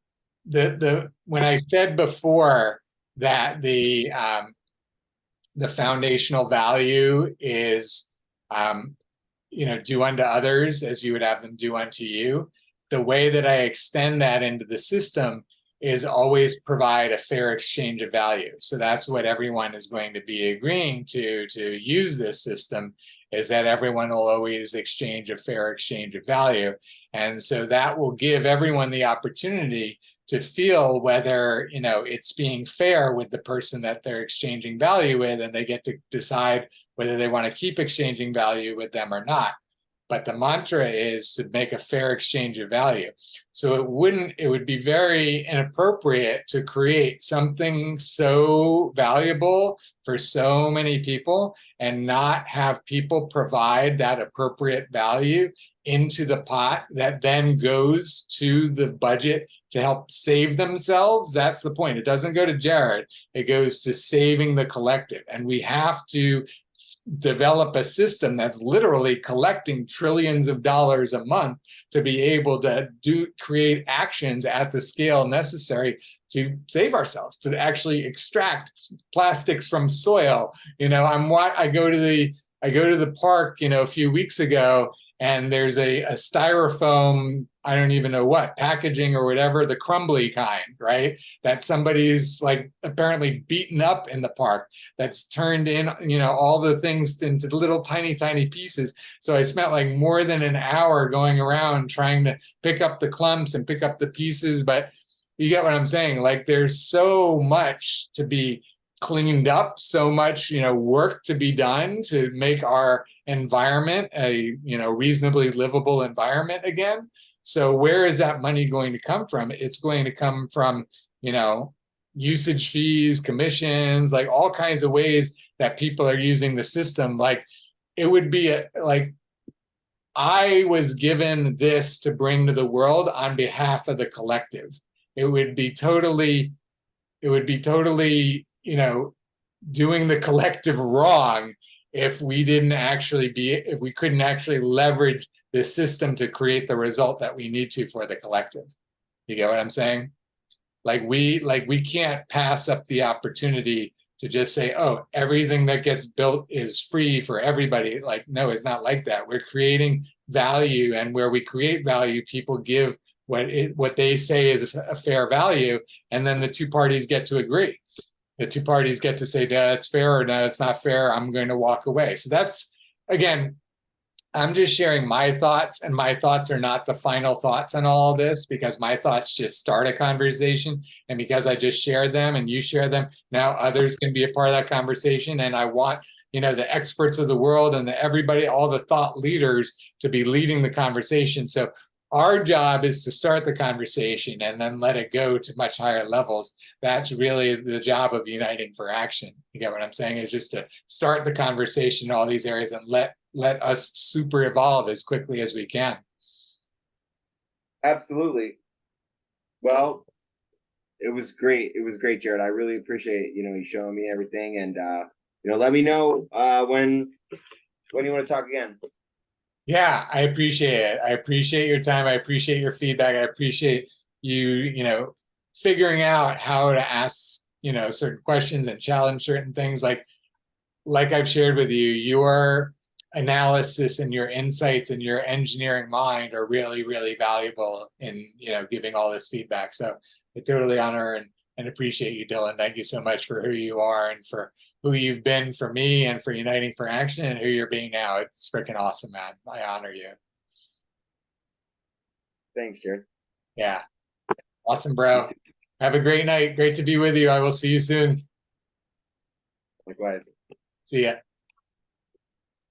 when I said before that the foundational value is do unto others as you would have them do unto you. The way that I extend that into the system is always provide a fair exchange of value. So that's what everyone is going to be agreeing to use this system, is that everyone will always exchange a fair exchange of value. And so that will give everyone the opportunity to feel whether, it's being fair with the person that they're exchanging value with, and they get to decide whether they want to keep exchanging value with them or not. But the mantra is to make a fair exchange of value. So it would be very inappropriate to create something so valuable for so many people and not have people provide that appropriate value into the pot that then goes to the budget to help save themselves. That's the point. It doesn't go to Jared. It goes to saving the collective. And we have to develop a system that's literally collecting trillions of dollars a month to be able to create actions at the scale necessary to save ourselves, to actually extract plastics from soil. I go to the park, a few weeks ago, and there's a styrofoam, I don't even know what, packaging or whatever, the crumbly kind, right? That somebody's like apparently beaten up in the park, that's turned in, all the things into little tiny, tiny pieces. So I spent like more than an hour going around trying to pick up the clumps and pick up the pieces. But you get what I'm saying? Like there's so much to be cleaned up, so much, work to be done to make our environment a, reasonably livable environment again. So where is that money going to come from? It's going to come from, usage fees, commissions, like all kinds of ways that people are using the system. Like it would be like I was given this to bring to the world on behalf of the collective. It would be totally, doing the collective wrong if we couldn't actually leverage the system to create the result that we need to for the collective. You get what I'm saying? Like we can't pass up the opportunity to just say, oh, everything that gets built is free for everybody. Like, no, it's not like that. We're creating value, and where we create value, people give what they say is a fair value, and then the two parties get to agree. The two parties get to say, no, it's fair, or no, it's not fair, I'm going to walk away. So that's, again, I'm just sharing my thoughts, and my thoughts are not the final thoughts on all of this, because my thoughts just start a conversation. And because I just shared them and you share them, now others can be a part of that conversation. And I want, the experts of the world and everybody, all the thought leaders, to be leading the conversation. So our job is to start the conversation and then let it go to much higher levels. That's really the job of Uniting for Action. You get what I'm saying? Is just to start the conversation in all these areas and let us super evolve as quickly as we can. Absolutely. Well, it was great. It was great, Jared. I really appreciate, you showing me everything, and let me know when you want to talk again. Yeah, I appreciate it. I appreciate your time. I appreciate your feedback. I appreciate you, figuring out how to ask, certain questions and challenge certain things. Like I've shared with you, your analysis and your insights and your engineering mind are really, really valuable in, giving all this feedback. So I totally honor and appreciate you, Dylan. Thank you so much for who you are and for who you've been for me and for Uniting for Action and who you're being now. It's freaking awesome, man. I honor you. Thanks, Jared. Yeah. Awesome, bro. Have a great night. Great to be with you. I will see you soon. Likewise. See ya.